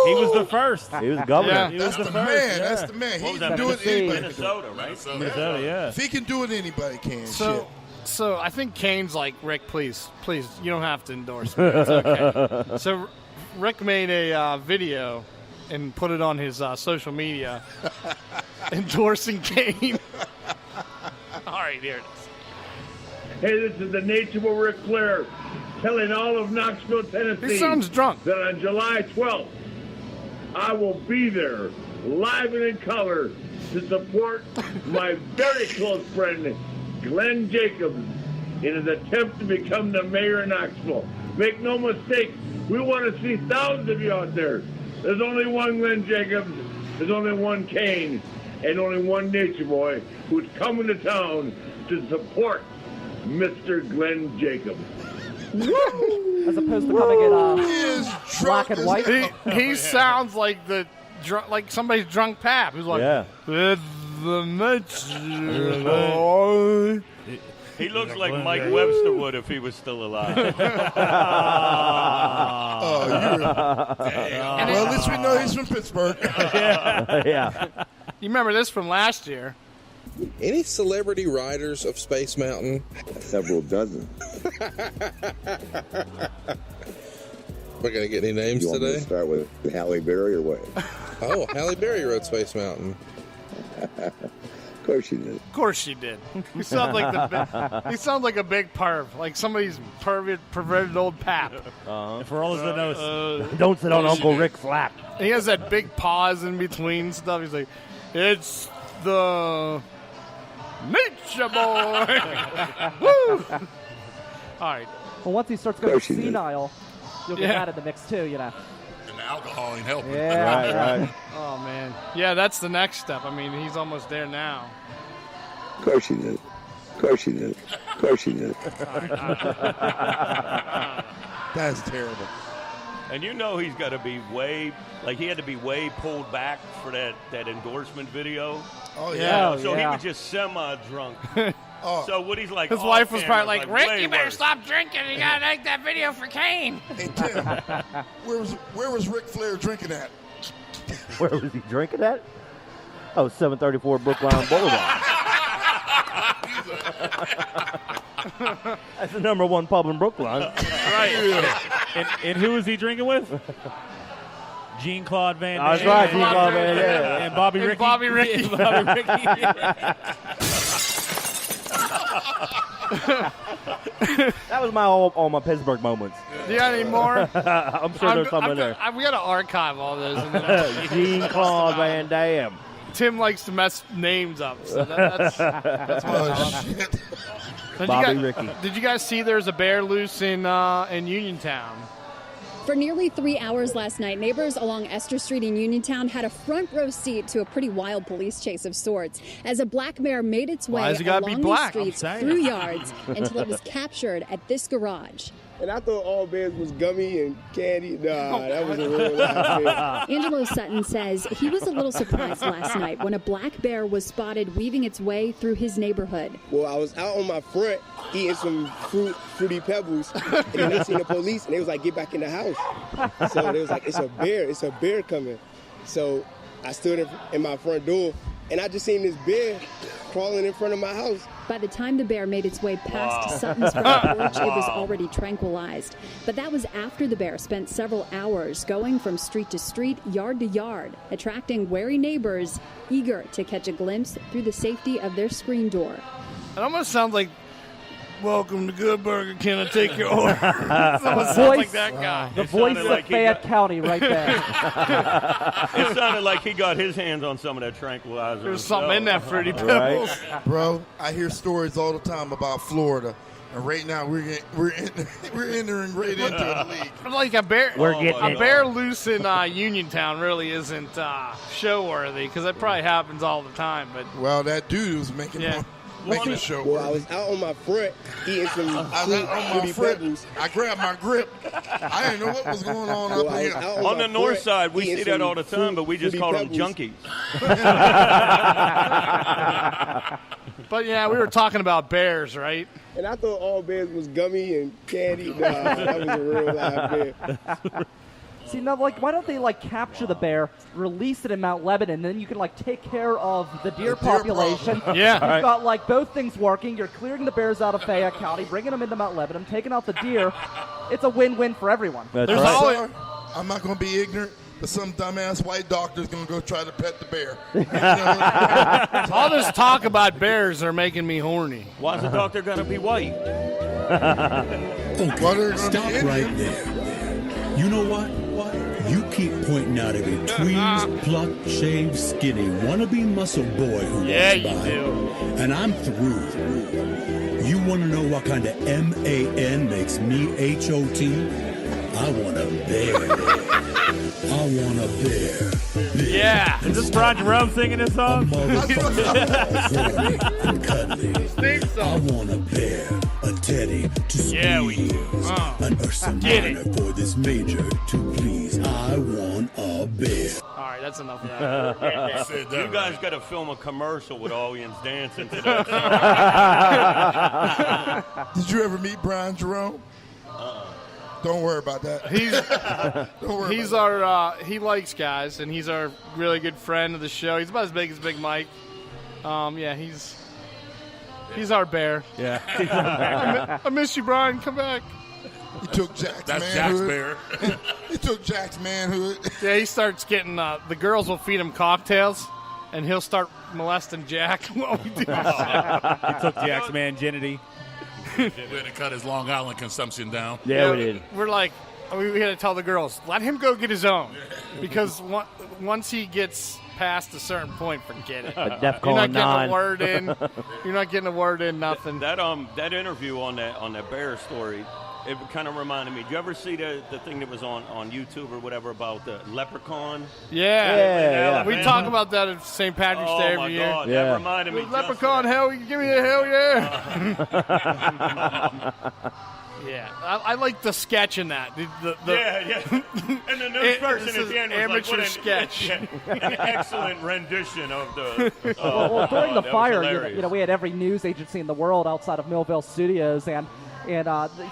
He was the first. He was the governor. Yeah. He That's was the the first. man. Yeah. That's the man. What He was can that? do it. Anybody can do it. Minnesota, right? Minnesota, yeah. If he can do it, anybody can. So, Shit. So I think Kane's like, Rick, please, you don't have to endorse me. It's okay. So Rick made a video and put it on his social media endorsing Kane. All right, here it is. Hey, this is the Nature Boy Ric Flair telling all of Knoxville, Tennessee. He sounds drunk. That on July 12th, I will be there, live and in color, to support my very close friend, Glenn Jacobs, in his attempt to become the mayor of Knoxville. Make no mistake, we want to see thousands of you out there. There's only one Glenn Jacobs, there's only one Kane, and only one Nature Boy who's coming to town to support Mr. Glenn Jacobs. As opposed to coming in black and white. He sounds like like somebody's drunk pap. He's like, with the Nature Boy. He looks like Mike Webster would if he was still alive. Well, at least we know he's from Pittsburgh. Yeah. You remember this from last year? Any celebrity riders of Space Mountain? Several dozen. We're going to get any names You want me today? to start with Halle Berry or what? Oh, Halle Berry rode Space Mountain. Of course she did. Of course she did. He sounds like a big perv, like somebody's perverted old pap. For all that knows, don't sit on Uncle Rick's lap. He has that big pause in between stuff. He's like, it's the Nature Boy. Woo! All right. Well, once he starts going senile, you'll get that in the mix too, you know. And the alcohol ain't helping. Yeah, right. Oh, man. Yeah, that's the next step. I mean, he's almost there now. Of course she did. Of course she did. Of course she did. That's terrible. And you know he's got to be he had to be way pulled back for that endorsement video. Oh, yeah. So he was just semi-drunk. So what he's like, his wife was probably like, Rick, way you better worse. stop drinking. You got to make that video for Kane. Hey, Tim, where was Ric Flair drinking at? Where was he drinking at? Oh, 734 Brookline Boulevard. That's the number one pub in Brookline. Right. And who was he drinking with? Jean-Claude Van Damme. That's right, Jean-Claude Van Damme. And Bobby Ricky. Bobby Ricky. Yeah, Bobby Ricky. That was all my Pittsburgh moments. Do you got any more? I'm sure there's some in there. We got to archive all those. Jean-Claude Van Damme. Tim likes to mess names up, so that's shit. Bobby Ricky. Did you guys see there's a bear loose in Uniontown? For nearly 3 hours last night, neighbors along Esther Street in Uniontown had a front row seat to a pretty wild police chase of sorts as a black bear made its way along these streets through yards until it was captured at this garage. And I thought all bears was gummy and candy. Nah, that was a real live bear. Angelo Sutton says he was a little surprised last night when a black bear was spotted weaving its way through his neighborhood. Well, I was out on my front eating some fruity pebbles, and then I seen the police, and they was like, get back in the house. So they was like, it's a bear coming. So I stood in my front door, and I just seen this bear crawling in front of my house. By the time the bear made its way past Sutton's front porch, it was already tranquilized. But that was after the bear spent several hours going from street to street, yard to yard, attracting wary neighbors eager to catch a glimpse through the safety of their screen door. It almost sounds like, welcome to Good Burger, can I take your order? It almost sounds like that guy. The voice of Fayette County right there. It sounded like he got his hands on some of that tranquilizer. There's something in that Fruity Pebbles. Right. Bro, I hear stories all the time about Florida. And right now, we're entering right into the league. Like a bear, We're bear loose in Uniontown really isn't show worthy because it probably happens all the time. But Well, that dude was making a show. Well, I was out on my front eating some fruity pebbles. I grabbed my grip. I didn't know what was going on up here. On the north side, we see that all the time, but we just call them junkies. But yeah, we were talking about bears, right? And I thought all bears was gummy and candy. Nah, that was a real live bear. See, now, like, why don't they, like, capture the bear, release it in Mount Lebanon, and then you can, like, take care of the deer population. Yeah. You've got, like, both things working. You're clearing the bears out of Fayette County, bringing them into Mount Lebanon, taking out the deer. It's a win-win for everyone. That's There's right. always, I'm not going to be ignorant, but some dumbass white doctor's going to go try to pet the bear. All this talk about bears are making me horny. Why's the doctor going to be white? Okay, stop right there. You know what? You keep pointing out every tweezed, plucked, shaved, skinny, wannabe muscle boy who walks by. Do. And I'm through. You want to know what kind of MAN makes me H-O-T? I want a bear. I want a bear. Yeah. Is this Brian Jerome singing this song? And cuddly. I want a bear, a teddy to squeeze. Yeah, we do. An Ursa Minor for this major to please. I want a bear. All right, that's enough of that. You guys got to film a commercial with audience dancing to that song. Did you ever meet Brian Jerome? Don't worry about that. He's our he likes guys, and he's our really good friend of the show. He's about as big as Big Mike. Yeah, he's our bear. Yeah. I miss you, Brian. Come back. He took Jack's That's manhood. Jack's bear. He took Jack's manhood. Yeah, he starts getting the girls will feed him cocktails, and he'll start molesting Jack while we do the show. He took Jack's manginity. We had to cut his Long Island consumption down. Yeah, we did. We're like, we had to tell the girls, let him go get his own, because once he gets past a certain point, forget it. A DEF You're not CON getting 9. a word in. You're not getting a word in. Nothing. That interview on that bear story, it kind of reminded me. Did you ever see the thing that was on YouTube or whatever about the leprechaun? Yeah. We talk about that at St. Patrick's Day every year. Oh, my God. That reminded me. Leprechaun, hell, give me a hell yeah. Yeah. I like the sketch in that. Yeah. And the news person at the end was amateur like, sketch. An excellent rendition of the. Well, during the that was fire, hilarious. we had every news agency in the world outside of Millville Studios, and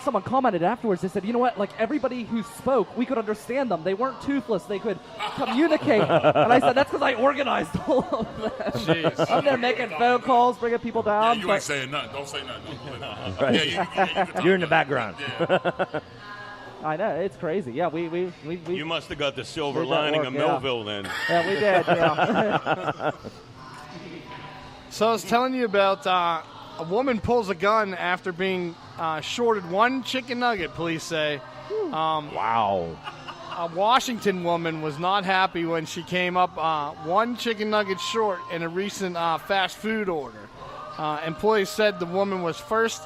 someone commented afterwards. They said, you know what? Like, everybody who spoke, we could understand them. They weren't toothless. They could communicate. And I said, that's because I organized all of that. Jeez. I'm there making phone calls, bringing people down. You ain't saying nothing. Don't say nothing. Right. Yeah, You're in the background. Yeah. I know, it's crazy. Yeah, we You must have got the silver did that lining work, of yeah. Millville then. Yeah, we did. Yeah. So I was telling you about a woman pulls a gun after being shorted one chicken nugget, police say. Wow. A Washington woman was not happy when she came up one chicken nugget short in a recent fast food order. Employees said the woman was first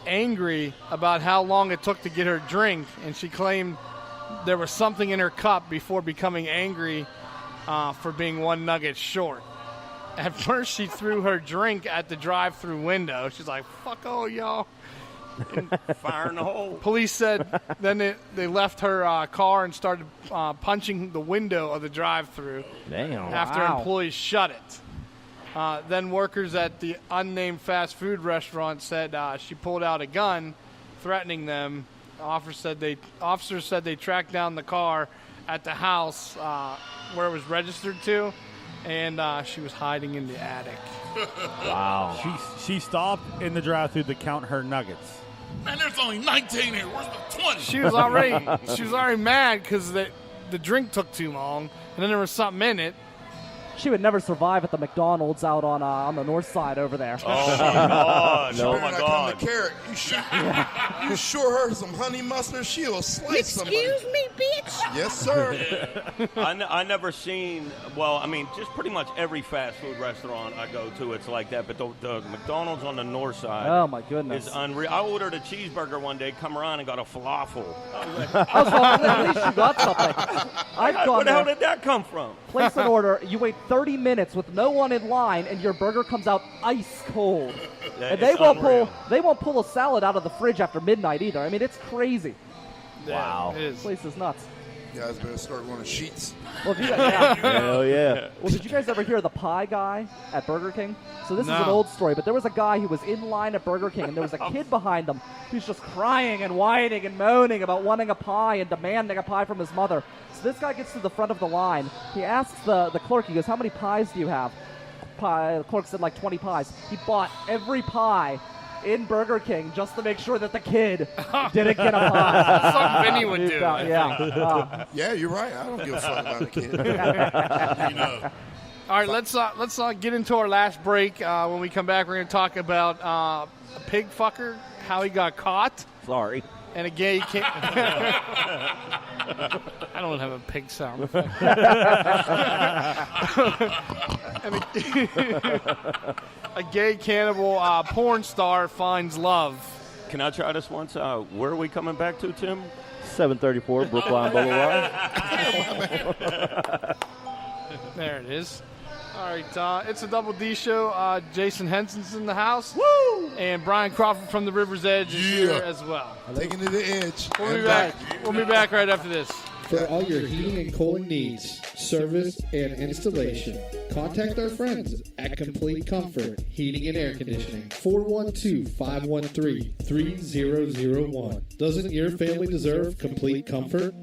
angry about how long it took to get her drink, and she claimed there was something in her cup before becoming angry for being one nugget short. At first, she threw her drink at the drive-through window. She's like, fuck all y'all. Fire in the hole. Police said then they left her car and started punching the window of the drive-through. Damn. After Wow. employees shut it. Then workers at the unnamed fast food restaurant said she pulled out a gun, threatening them. Officers said they tracked down the car at the house where it was registered to, and she was hiding in the attic. Wow. She stopped in the drive-thru to count her nuggets. Man, there's only 19 here. Where's the 20? She was already mad because the drink took too long, and then there was something in it. She would never survive at the McDonald's out on the north side over there. Oh, my God. No. Oh, my God. Carrot. You sure her some honey mustard, she'll slice somebody. Excuse me, bitch. Yes, sir. I never seen, well, I mean, just pretty much every fast food restaurant I go to, it's like that. But the McDonald's on the north side Oh, my goodness. is unreal. I ordered a cheeseburger one day, come around and got a falafel. Oh, so at least you got something. I've gone Where the hell there. did that come from? Place an order, you wait 30 minutes with no one in line, and your burger comes out ice cold. And they won't pull a salad out of the fridge after midnight either. I mean, it's crazy. Wow. It is. This place is nuts. guys better start running sheets. Well, did you guys, Hell yeah. Well, did you guys ever hear of the pie guy at Burger King? So this is No. an old story, but there was a guy who was in line at Burger King, and there was a kid behind him who's just crying and whining and moaning about wanting a pie and demanding a pie from his mother. So this guy gets to the front of the line. He asks the clerk, he goes, how many pies do you have? The clerk said like 20 pies. He bought every pie in Burger King just to make sure that the kid didn't get a pie. Something Vinny would do. Yeah. Yeah, you're right. I don't give a fuck about the kid. All right, let's get into our last break. When we come back, we're going to talk about a pig fucker, how he got caught. Sorry. And a gay I don't have a pig sound effect. A gay cannibal porn star finds love. Can I try this once? Where are we coming back to, Tim? 734 Brookline Boulevard. There it is. All right, it's a Double D show. Jason Henson's in the house. Woo! And Brian Crawford from the River's Edge is here as well. Taking to the edge. We'll be back. We'll be back right after this. For all your heating and cooling needs, service, and installation, contact our friends at Complete Comfort Heating and Air Conditioning. 412-513-3001. Doesn't your family deserve complete comfort?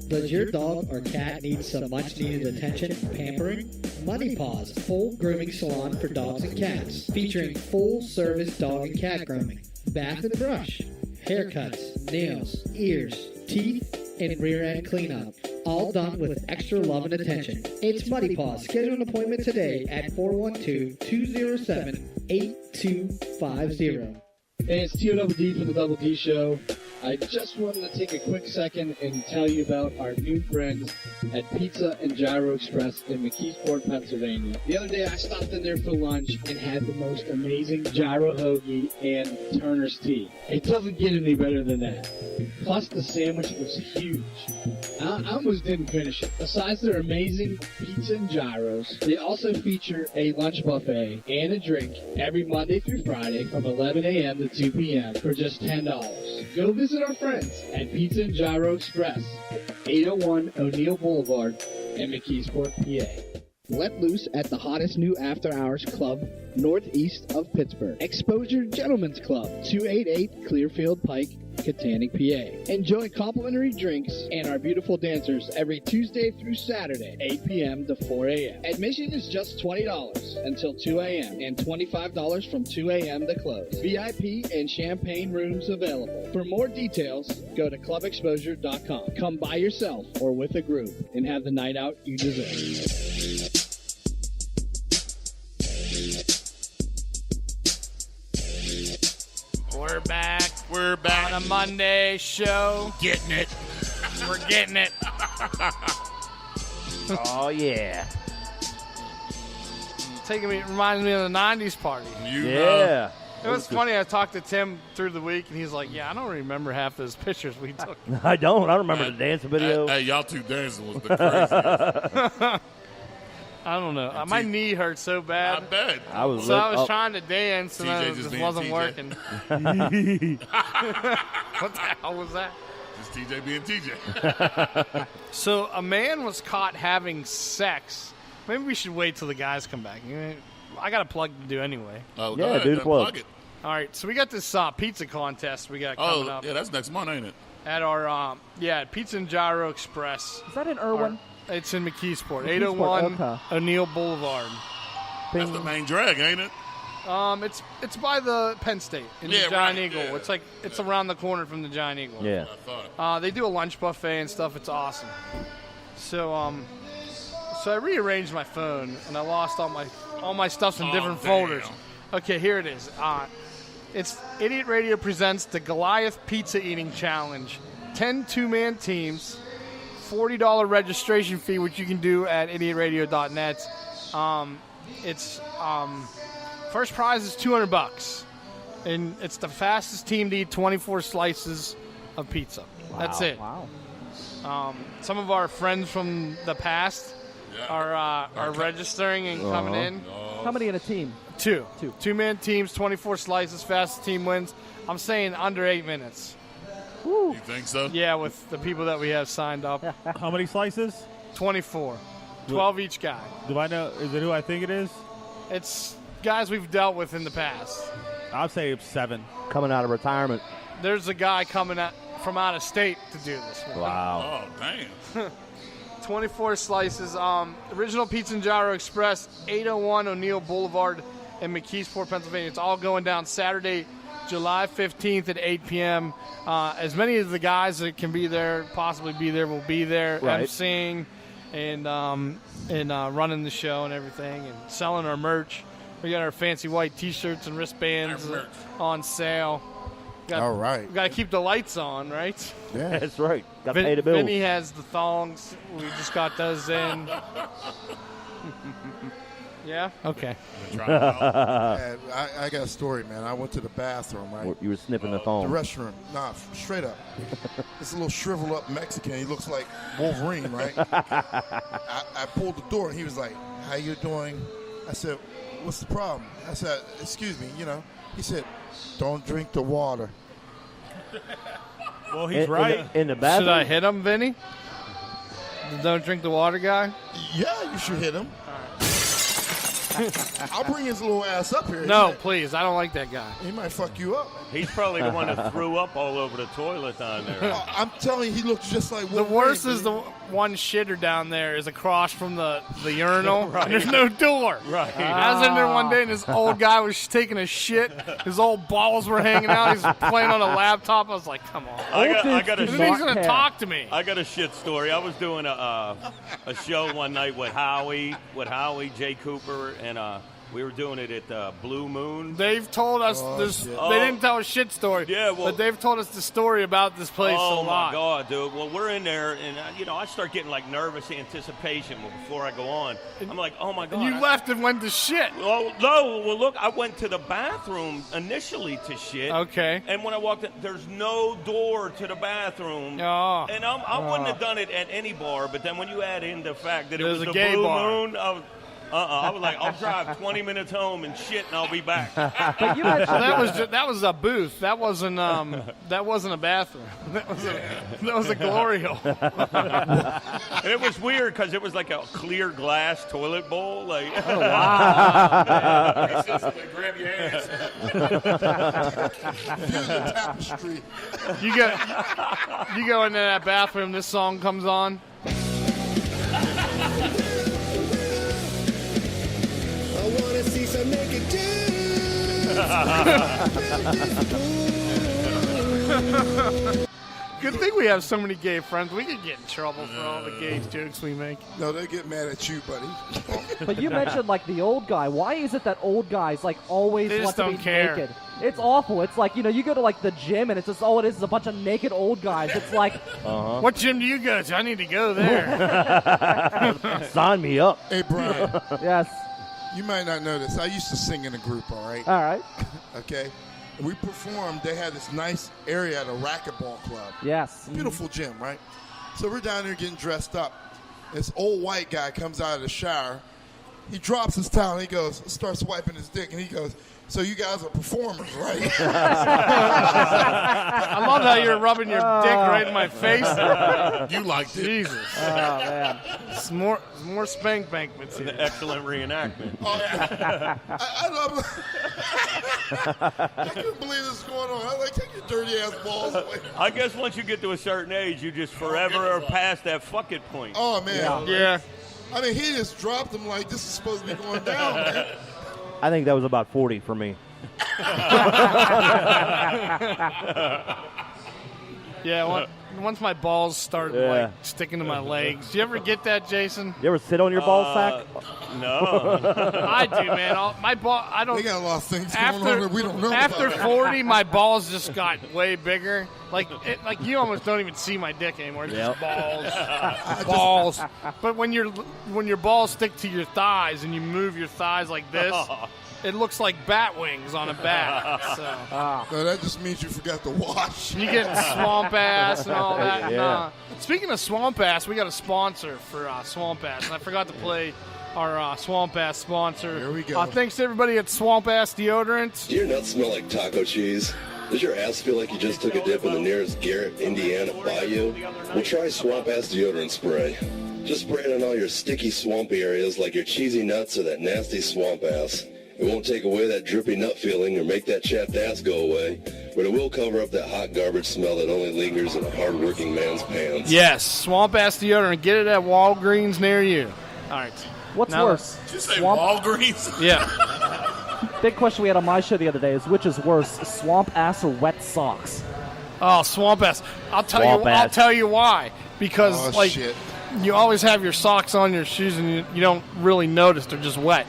Does your dog or cat need some much-needed attention and pampering? Money Paws, full grooming salon for dogs and cats, featuring full-service dog and cat grooming, bath and brush, haircuts, nails, ears, teeth, and rear-end cleanup, all done with extra love and attention. It's Money Paws. Schedule an appointment today at 412-207-8250. Hey, it's TOD from the Double D Show. I just wanted to take a quick second and tell you about our new friends at Pizza and Gyro Express in McKeesport, Pennsylvania. The other day I stopped in there for lunch and had the most amazing gyro hoagie and Turner's tea. It doesn't get any better than that. Plus the sandwich was huge. I almost didn't finish it. Besides their amazing pizza and gyros, they also feature a lunch buffet and a drink every Monday through Friday from 11 a.m. to 2 p.m. for just $10. Go visit our friends at Pizza and Gyro Express, 801 O'Neill Boulevard in McKeesport, PA. Let loose at the hottest new after-hours club northeast of Pittsburgh. Exposure Gentlemen's Club, 288 Clearfield Pike, Katanning, PA. Enjoy complimentary drinks and our beautiful dancers every Tuesday through Saturday, 8 p.m. to 4 a.m. Admission is just $20 until 2 a.m. and $25 from 2 a.m. to close. VIP and champagne rooms available. For more details, go to clubexposure.com. Come by yourself or with a group and have the night out you deserve. We're back. We're back on a Monday show. Getting it. We're getting it. Oh, yeah. It reminds me of the 90s party. Yeah. It was funny. I talked to Tim through the week, and he's like, yeah, I don't remember half those pictures we took. I don't remember the dancing video. Hey, y'all two dancing was the craziest. I don't know. My knee hurt so bad. I bet. I was trying to dance, and TJ it just being wasn't TJ. working. What the hell was that? Just TJ being TJ. So a man was caught having sex. Maybe we should wait till the guys come back. I got a plug to do anyway. Oh, Yeah, go ahead, do the then plug. plug it. All right, so we got this pizza contest we got coming up yeah, that's next month, ain't it? at our Pizza and Gyro Express. Is that in Irwin? It's in McKeesport, McKeesport, 801 okay. O'Neill Boulevard. That's the main drag, ain't it? It's by the Penn State in the Giant right, Eagle. yeah. It's around the corner from the Giant Eagle. Yeah. I thought. They do a lunch buffet and stuff. It's awesome. So I rearranged my phone and I lost all my stuffs in different folders. Okay, here it is. It's Idiot Radio presents the Goliath Pizza Eating Challenge. 10 two-man teams, $40 registration fee, which you can do at idiotradio.net. First prize is $200, and it's the fastest team to eat 24 slices of pizza. Wow. That's it. Wow. Some of our friends from the past are registering and coming in. How many in a team? Two. Two-man teams, 24 slices, fastest team wins. I'm saying under 8 minutes. You think so? Yeah, with the people that we have signed up. How many slices? 24. 12 each guy. Do I know? Is it who I think it is? It's guys we've dealt with in the past. I'd say it's 7. Coming out of retirement. There's a guy coming from out of state to do this one. Wow. Oh, damn. 24 slices. Original Pizza and Gyro Express, 801 O'Neill Boulevard in McKeesport, Pennsylvania. It's all going down Saturday, July 15th at 8 p.m. As many of the guys that can be there, possibly be there, will be there, Right. emceeing and running the show and everything and selling our merch. We got our fancy white T-shirts and wristbands on sale. All right. We got to keep the lights on, right? Yeah. That's right. Got to pay the bills. Vinny has the thongs. We just got those in. Yeah? Okay. Man, I got a story, man. I went to the bathroom, right? You were sniffing the The thong. restroom. Nah, straight up. This little shriveled up Mexican. He looks like Wolverine, right? I pulled the door, and he was like, "How you doing?" I said, "What's the problem?" I said, "Excuse me, you know." He said, "Don't drink the water." Well, he's right. In the bathroom. Should I hit him, Vinny? The don't drink the water guy? Yeah, you should hit him. I'll bring his little ass up here. No, please. I don't like that guy. He might fuck you up. He's probably the one that threw up all over the toilet down there. I'm telling you, he looks just like The Wolverine. worst is the one shitter down there is across from the urinal. Right. And there's no door. Right. I was in there one day and this old guy was taking a shit. His old balls were hanging out. He's playing on a laptop. I was like, come on. I got a He's going to talk to me. I got a shit story. I was doing a show one night with Howie, Jay Cooper, and we were doing it at Blue Moon. They've told us this. They didn't tell a shit story. Yeah, well, but they've told us the story about this place a lot. Oh my God, dude! Well, we're in there, and I start getting like nervous anticipation before I go on. I'm like, oh my God! And you left and went to shit. Oh no! Well, look, I went to the bathroom initially to shit. Okay. And when I walked in, there's no door to the bathroom. Oh. And I wouldn't have done it at any bar, but then when you add in the fact that it There's was a the gay Blue bar. Moon, I was like, I'll drive 20 minutes home and shit, and I'll be back. But you mentioned that was a booth. That wasn't a bathroom. That was a glory hole. And it was weird because it was like a clear glass toilet bowl. Like, oh wow! Grab your ass. Tapestry. You go into that bathroom. This song comes on. I want to see some naked dudes. Good thing we have so many gay friends. We could get in trouble for all the gay jokes we make. No, they get mad at you, buddy. But you mentioned like the old guy. Why is it that old guys like always They want just to be don't care. naked? It's awful. It's like, you go to like the gym and it's just all it is a bunch of naked old guys. It's like, What gym do you go to? I need to go there. Sign me up. Hey, Brian. Yes. You might not know this. I used to sing in a group, all right? All right. Okay? And we performed. They had this nice area at a racquetball club. Yes. Beautiful gym, right? So we're down there getting dressed up. This old white guy comes out of the shower. He drops his towel and he goes, starts wiping his dick, and he goes, "So you guys are performers, right?" I love how you're rubbing your dick right in my face. You liked it. Jesus. Oh man. It's more spank bankments here. An excellent reenactment. I love I couldn't believe this is going on. I was like, take your dirty ass balls away. I guess once you get to a certain age, you just forever are past that fuck it point. Oh, man. Yeah. I mean, he just dropped him like this is supposed to be going down, man. I think that was about 40 for me. Yeah, once my balls start like sticking to my legs. Do you ever get that, Jason? You ever sit on your ball sack? No. I do, man. My ball. I don't. They got a lot of things going on that we don't know After about. 40, my balls just got way bigger. Like you almost don't even see my dick anymore. It's just balls. But when your balls stick to your thighs and you move your thighs like this, it looks like bat wings on a bat. So. No, that just means you forgot to wash. You get swamp ass and all that. Yeah. And, speaking of swamp ass, we got a sponsor for swamp ass, and I forgot to play our swamp ass sponsor. Here we go. Thanks to everybody at Swamp Ass Deodorant. Do your nuts smell like taco cheese? Does your ass feel like you just took a dip in the nearest Garrett, Indiana bayou? Well, try Swamp Ass deodorant spray. Just spray it on all your sticky, swampy areas like your cheesy nuts or that nasty swamp ass. It won't take away that drippy nut feeling or make that chapped ass go away, but it will cover up that hot garbage smell that only lingers in a hard-working man's pants. Yes, Swamp Ass deodorant. Get it at Walgreens near you. All right. What's Now- worse? Did you say Swamp- Walgreens? Yeah. Big question we had on my show the other day is which is worse, swamp ass or wet socks? Oh, Swamp Ass. I'll tell Swamp you. I'll ass. tell you why. Because Oh, like shit. you always have your socks on your shoes and you don't really notice they're just wet.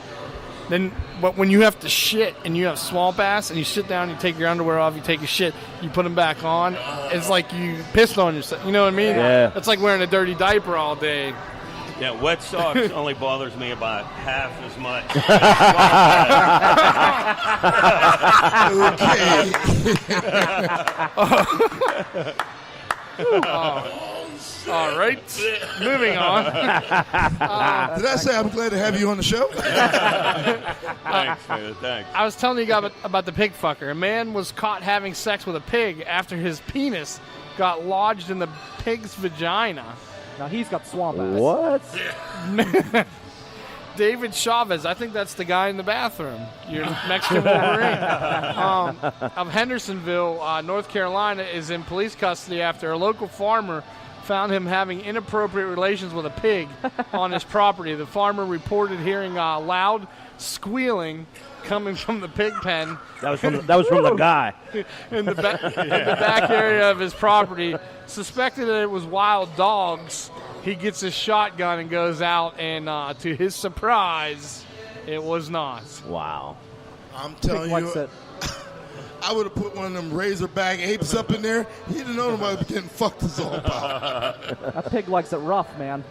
But when you have to shit and you have swamp ass and you sit down, you take your underwear off, you take your shit, you put them back on, it's like you pissed on yourself. You know what I mean? Yeah. It's like wearing a dirty diaper all day. Yeah, wet socks only bothers me about half as much. All right. Moving on. Did I say I'm glad to have you on the show? Thanks, man. Thanks. I was telling you about the pig fucker. A man was caught having sex with a pig after his penis got lodged in the pig's vagina. Now he's got swamp ass. What? David Chavez, I think that's the guy in the bathroom. Your Mexican Wolverine. Of Hendersonville, North Carolina, is in police custody after a local farmer found him having inappropriate relations with a pig on his property. The farmer reported hearing loud squealing coming from the pig pen. That was from the guy. in the back area of his property. Suspected that it was wild dogs. He gets his shotgun and goes out, and to his surprise, it was not. Wow. I'm telling you, I would have put one of them razorback apes up in there. He'd have known what I was getting fucked is all about. That pig likes it rough, man.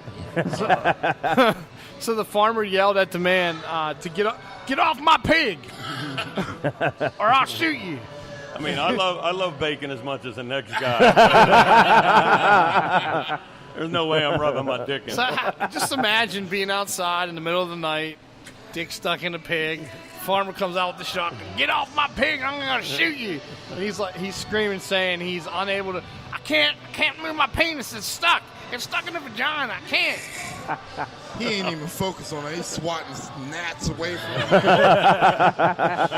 So the farmer yelled at the man to get off my pig, or I'll shoot you. I mean, I love bacon as much as the next guy. There's no way I'm rubbing my dick in. So just imagine being outside in the middle of the night, dick stuck in a pig. Farmer comes out with the shotgun. Get off my pig! I'm gonna shoot you! And he's screaming, saying he's unable to. I can't move my penis. It's stuck. It's stuck in the vagina. I can't. He ain't even focused on it. He's swatting gnats away from him.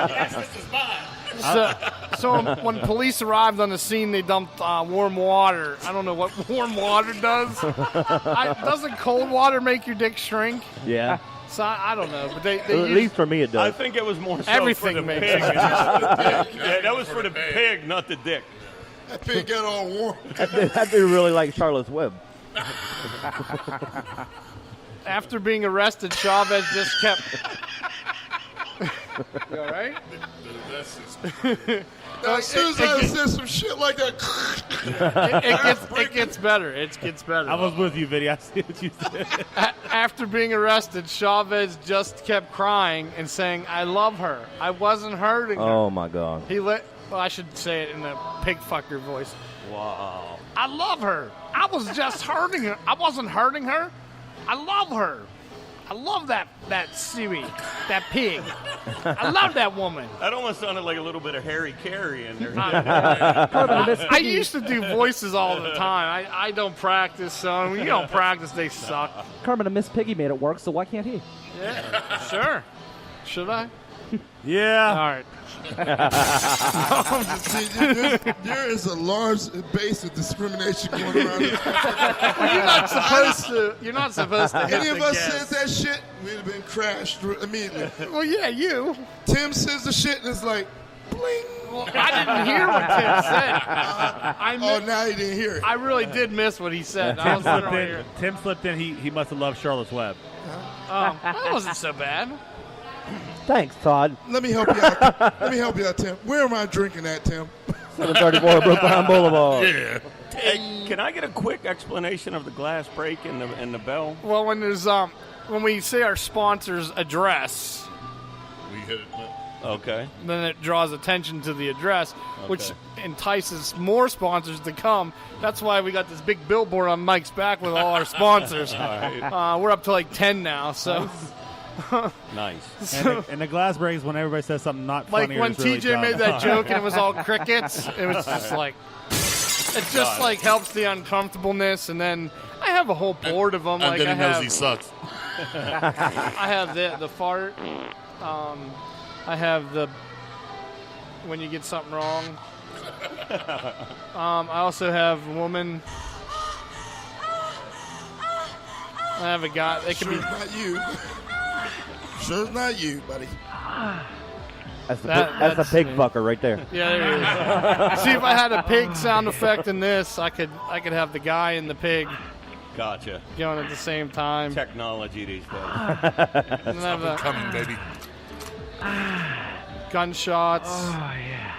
Yes, this is mine. So when police arrived on the scene, they dumped warm water. I don't know what warm water does. Doesn't cold water make your dick shrink? Yeah. So I don't know, but they At least for me it does. I think it was more so Everything for the makes pig. sense. Yeah, that was for the pig, not the dick. That pig got all warm. That dude really like Charlotte's Web. After being arrested, Chavez just kept. You all right? Now, as soon as I said some shit like that, It gets better. It gets better. I was with you, Vinny. I see what you said. After being arrested, Chavez just kept crying and saying, "I love her. I wasn't hurting her." Oh my God. Well, I should say it in a pig fucker voice. Wow. I love her. I was just hurting her. I wasn't hurting her. I love her. I love that Siri, that pig. I love that woman. That almost sounded like a little bit of Harry Carey in there. I used to do voices all the time. I don't practice, so when you don't practice, they suck. Carmen and Miss Piggy made it work, so why can't he? Yeah, sure. Should I? Yeah. All right. See, there is a large base of discrimination going around. You're not supposed to. Hit Any of the us guest. said that shit, we'd have been crashed immediately. Well, yeah, you. Tim says the shit, and it's like, bling. Well, I didn't hear what Tim said. Now you didn't hear it. I really did miss what he said. I was wondering what you're- Tim slipped in. He must have loved Charlotte's Web. that wasn't so bad. Thanks, Todd. Let me help you out. Let me help you out, Tim. Where am I drinking at, Tim? 734 Brookline Boulevard. Yeah. Hey, can I get a quick explanation of the glass break and the bell? Well, when we say our sponsor's address, We hit it. Okay. then it draws attention to the address, which entices more sponsors to come. That's why we got this big billboard on Mike's back with all our sponsors. All right. We're up to like 10 now, so. Nice. And the glass breaks when everybody says something not Like funny. when really TJ dumb. made that joke and it was all crickets. It was just like, it just like helps the uncomfortableness. And then I have a whole board of them. And like then I he knows have, he sucks. I have the fart. I have the when you get something wrong. I also have a woman. I have a guy. It can Sure, be it's not you. Sure, it's not you, buddy. That's the pig fucker right there. Yeah, there he is. See, if I had a pig sound effect in this, I could have the guy and the pig Gotcha. going at the same time. Technology these days. And then I have Coming, baby. gunshots. Oh, yeah.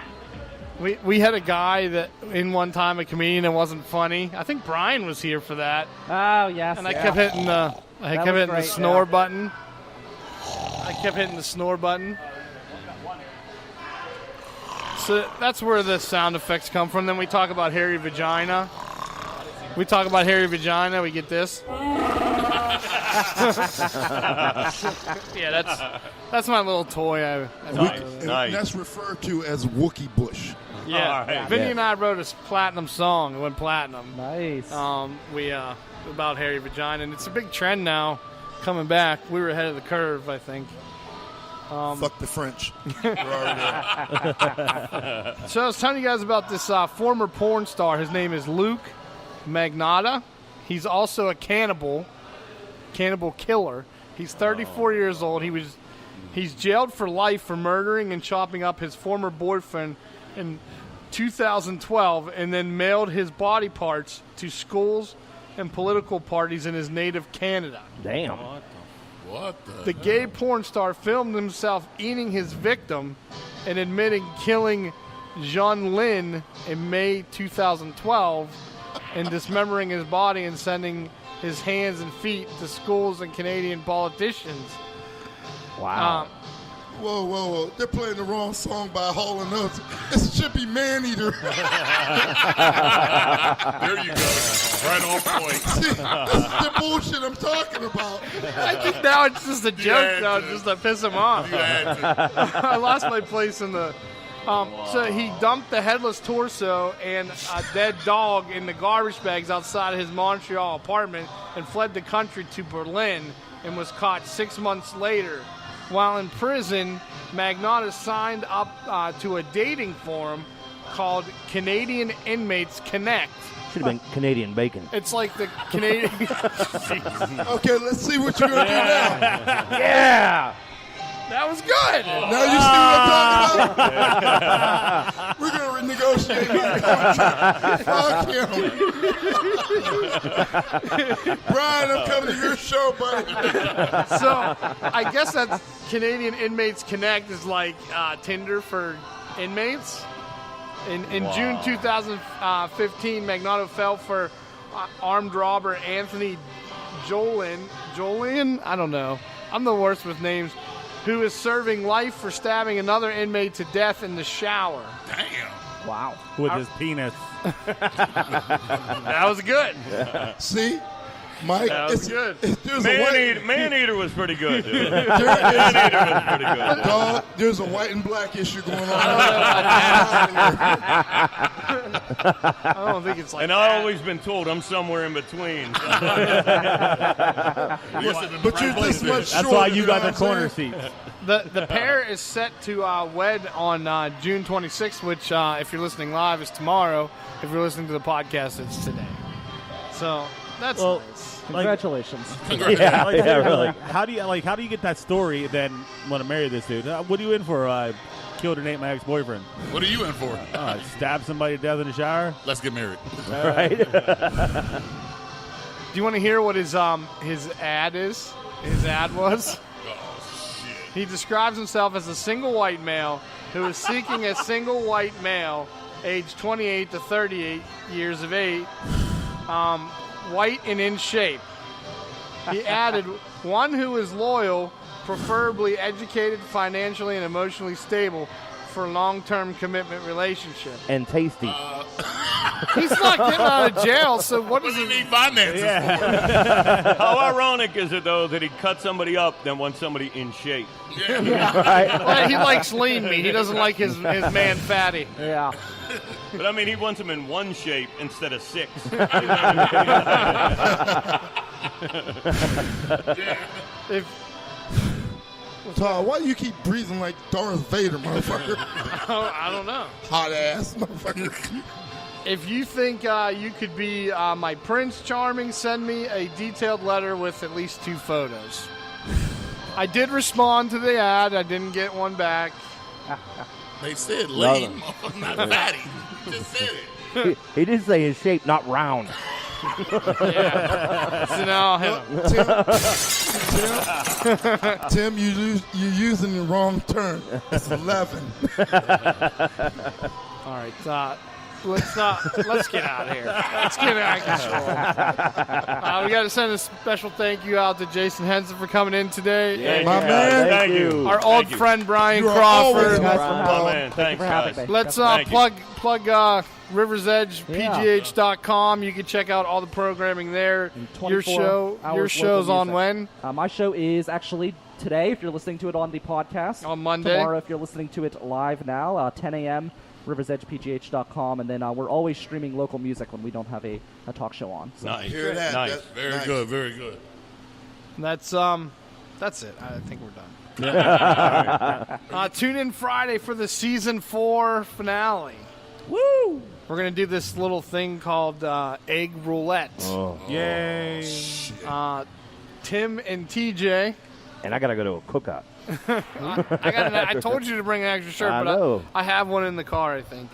We had a guy that in one time, a comedian that wasn't funny. I think Brian was here for that. Oh, yes. And I kept hitting the the snore button. I kept hitting the snore button. So that's where the sound effects come from. Then we talk about hairy vagina. We talk about hairy vagina. We get this. Yeah, that's my little toy. And that's referred to as Wookie Bush. Yeah, right. Vinny and I wrote a platinum song. It went platinum. Nice. We about hairy vagina, and it's a big trend now. Coming back, we were ahead of the curve, I think. Fuck the French. We're already there. So I was telling you guys about this former porn star. His name is Luke Magnotta. He's also a cannibal killer. He's 34 years old. He's jailed for life for murdering and chopping up his former boyfriend in 2012, and then mailed his body parts to schools and political parties in his native Canada. Damn. What The gay porn star filmed himself eating his victim and admitting killing Jean Lin in May 2012 and dismembering his body and sending his hands and feet to schools and Canadian politicians. Wow. Whoa. They're playing the wrong song by Hall & Oates. It should be Man-Eater. There you go. Right on point. See, this is the bullshit I'm talking about. I think now it's just a joke, though, just to piss him off. I lost my place in the... So he dumped the headless torso and a dead dog in the garbage bags outside of his Montreal apartment and fled the country to Berlin and was caught 6 months later. While in prison, Magnotta signed up to a dating forum called Canadian Inmates Connect. Should have been Canadian bacon. It's like the Canadian... Okay, let's see what you're going to do now. Yeah! That was good. Now you see what I'm talking about? We're going to renegotiate my contract. Fuck him. Brian, I'm coming to your show, buddy. So I guess that's Canadian Inmates Connect is like Tinder for inmates. In June 2015, Magnotta fell for armed robber Anthony Jolien? I don't know. I'm the worst with names. Who is serving life for stabbing another inmate to death in the shower. Damn. Wow. With his penis. That was good. See? Mike, That was good. Man-Eater was pretty good, dude. Man-Eater was pretty good. Dog, there's a white and black issue going on. I don't think it's like And I've always been told I'm somewhere in between. But you're this much That's shorter, why you know got what the I'm corner saying? seats. The pair is set to wed on June 26th, which, if you're listening live, is tomorrow. If you're listening to the podcast, it's today. So that's nice. Congratulations. Yeah, really. How do you get that story? Then want to marry this dude? What are you in for? Killed and ate my ex-boyfriend. What are you in for? Stab somebody to death in the shower. Let's get married. All right. Do you want to hear what his ad is? His ad was? Oh, shit. He describes himself as a single white male who is seeking a single white male aged 28 to 38 years of age, white and in shape. He added, one who is loyal, preferably educated, financially, and emotionally stable for a long-term commitment relationship. And tasty. He's not getting out of jail, so what does he need finances How ironic is it, though, that he cut somebody up then wants somebody in shape? Well, he likes lean meat. He doesn't like his man fatty. Yeah. But, I mean, he wants him in one shape instead of 6. Todd, why do you keep breathing like Darth Vader, motherfucker? I don't know. Hot ass motherfucker. If you think you could be my Prince Charming, send me a detailed letter with at least 2 photos. I did respond to the ad. I didn't get one back. They said lean, motherfucker, not fatty. He just said it. He did say his shape, not round. Yeah. So now I'll hit him. Tim, you're using the wrong term. It's 11. All right, let's get out of here. Let's get out of control. We got to send a special thank you out to Jason Henson for coming in today. Yeah, my man. Thank you. Our old friend Brian You are Crawford. Man, thanks, guys. Let's plug River's Edge, PGH.com. You can check out all the programming there. Your show's on when? My show is actually today, if you're listening to it on the podcast. On Monday. Tomorrow, if you're listening to it live now, 10 a.m., riversedgepgh.com. And then we're always streaming local music when we don't have a talk show on. So. Nice. Hear that? Nice. Very good, very good. That's it. I think we're done. Tune in Friday for the season 4 finale. Woo! We're going to do this little thing called egg roulette. Oh. Yay. Tim and TJ. And I got to go to a cookout. I told you to bring an extra shirt, but I have one in the car, I think.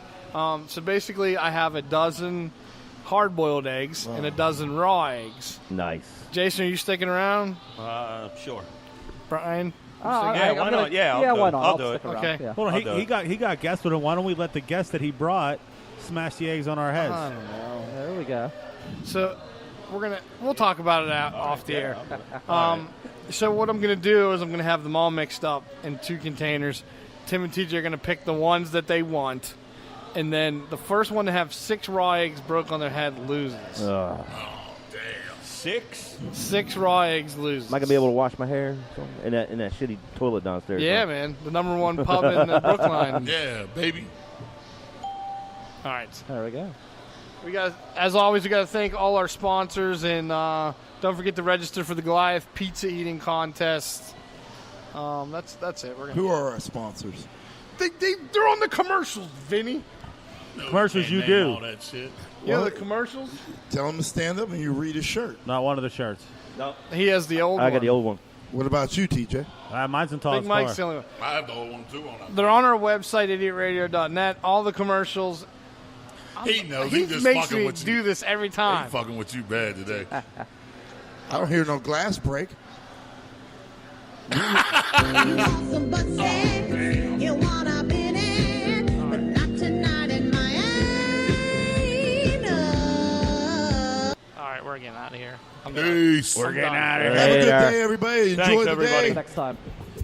So basically, I have a dozen hard-boiled eggs and a dozen raw eggs. Nice. Jason, are you sticking around? Sure. Brian? Why not? Yeah, why not? I'll do it. Okay. Yeah. Hold on, he got guests with him. Why don't we let the guest that he brought smash the eggs on our heads? I don't know. There we go. So we'll talk about it off the air. So what I'm gonna do is I'm gonna have them all mixed up in 2 containers. Tim and TJ are gonna pick the ones that they want, and then the first one to have 6 raw eggs broke on their head loses. Oh, damn. 6? 6 raw eggs loses. Am I gonna be able to wash my hair in that shitty toilet downstairs? Yeah, man. The #1 pub in Brookline. Yeah, baby. All right. There we go. As always, we got to thank all our sponsors, and don't forget to register for the Goliath Pizza Eating Contest. That's it. Who are our sponsors? They're on the commercials, Vinny. Commercials you do. All that shit. You know the commercials? Tell him to stand up and you read his shirt. Not one of the shirts. No. He has the old one. I got the old one. What about you, TJ? Mine's in Todd's Big Mike's the car. only one. I have the old one, too. They're on our website, idiotradio.net. All the commercials. He knows. He He just makes fucking me with you. do this every time. He fucking with you bad today. I don't hear no glass break. All right, we're getting out of here. Peace. We're getting out of here. Have a good day, everybody. Enjoy Thanks, the everybody. day. Next time.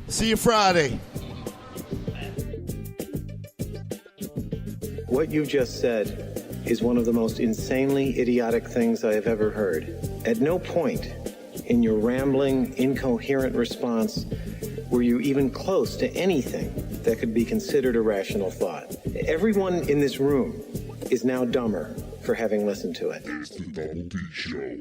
See you Friday. What you just said is one of the most insanely idiotic things I have ever heard. At no point in your rambling, incoherent response were you even close to anything that could be considered a rational thought. Everyone in this room is now dumber for having listened to it. It's the Double D Show.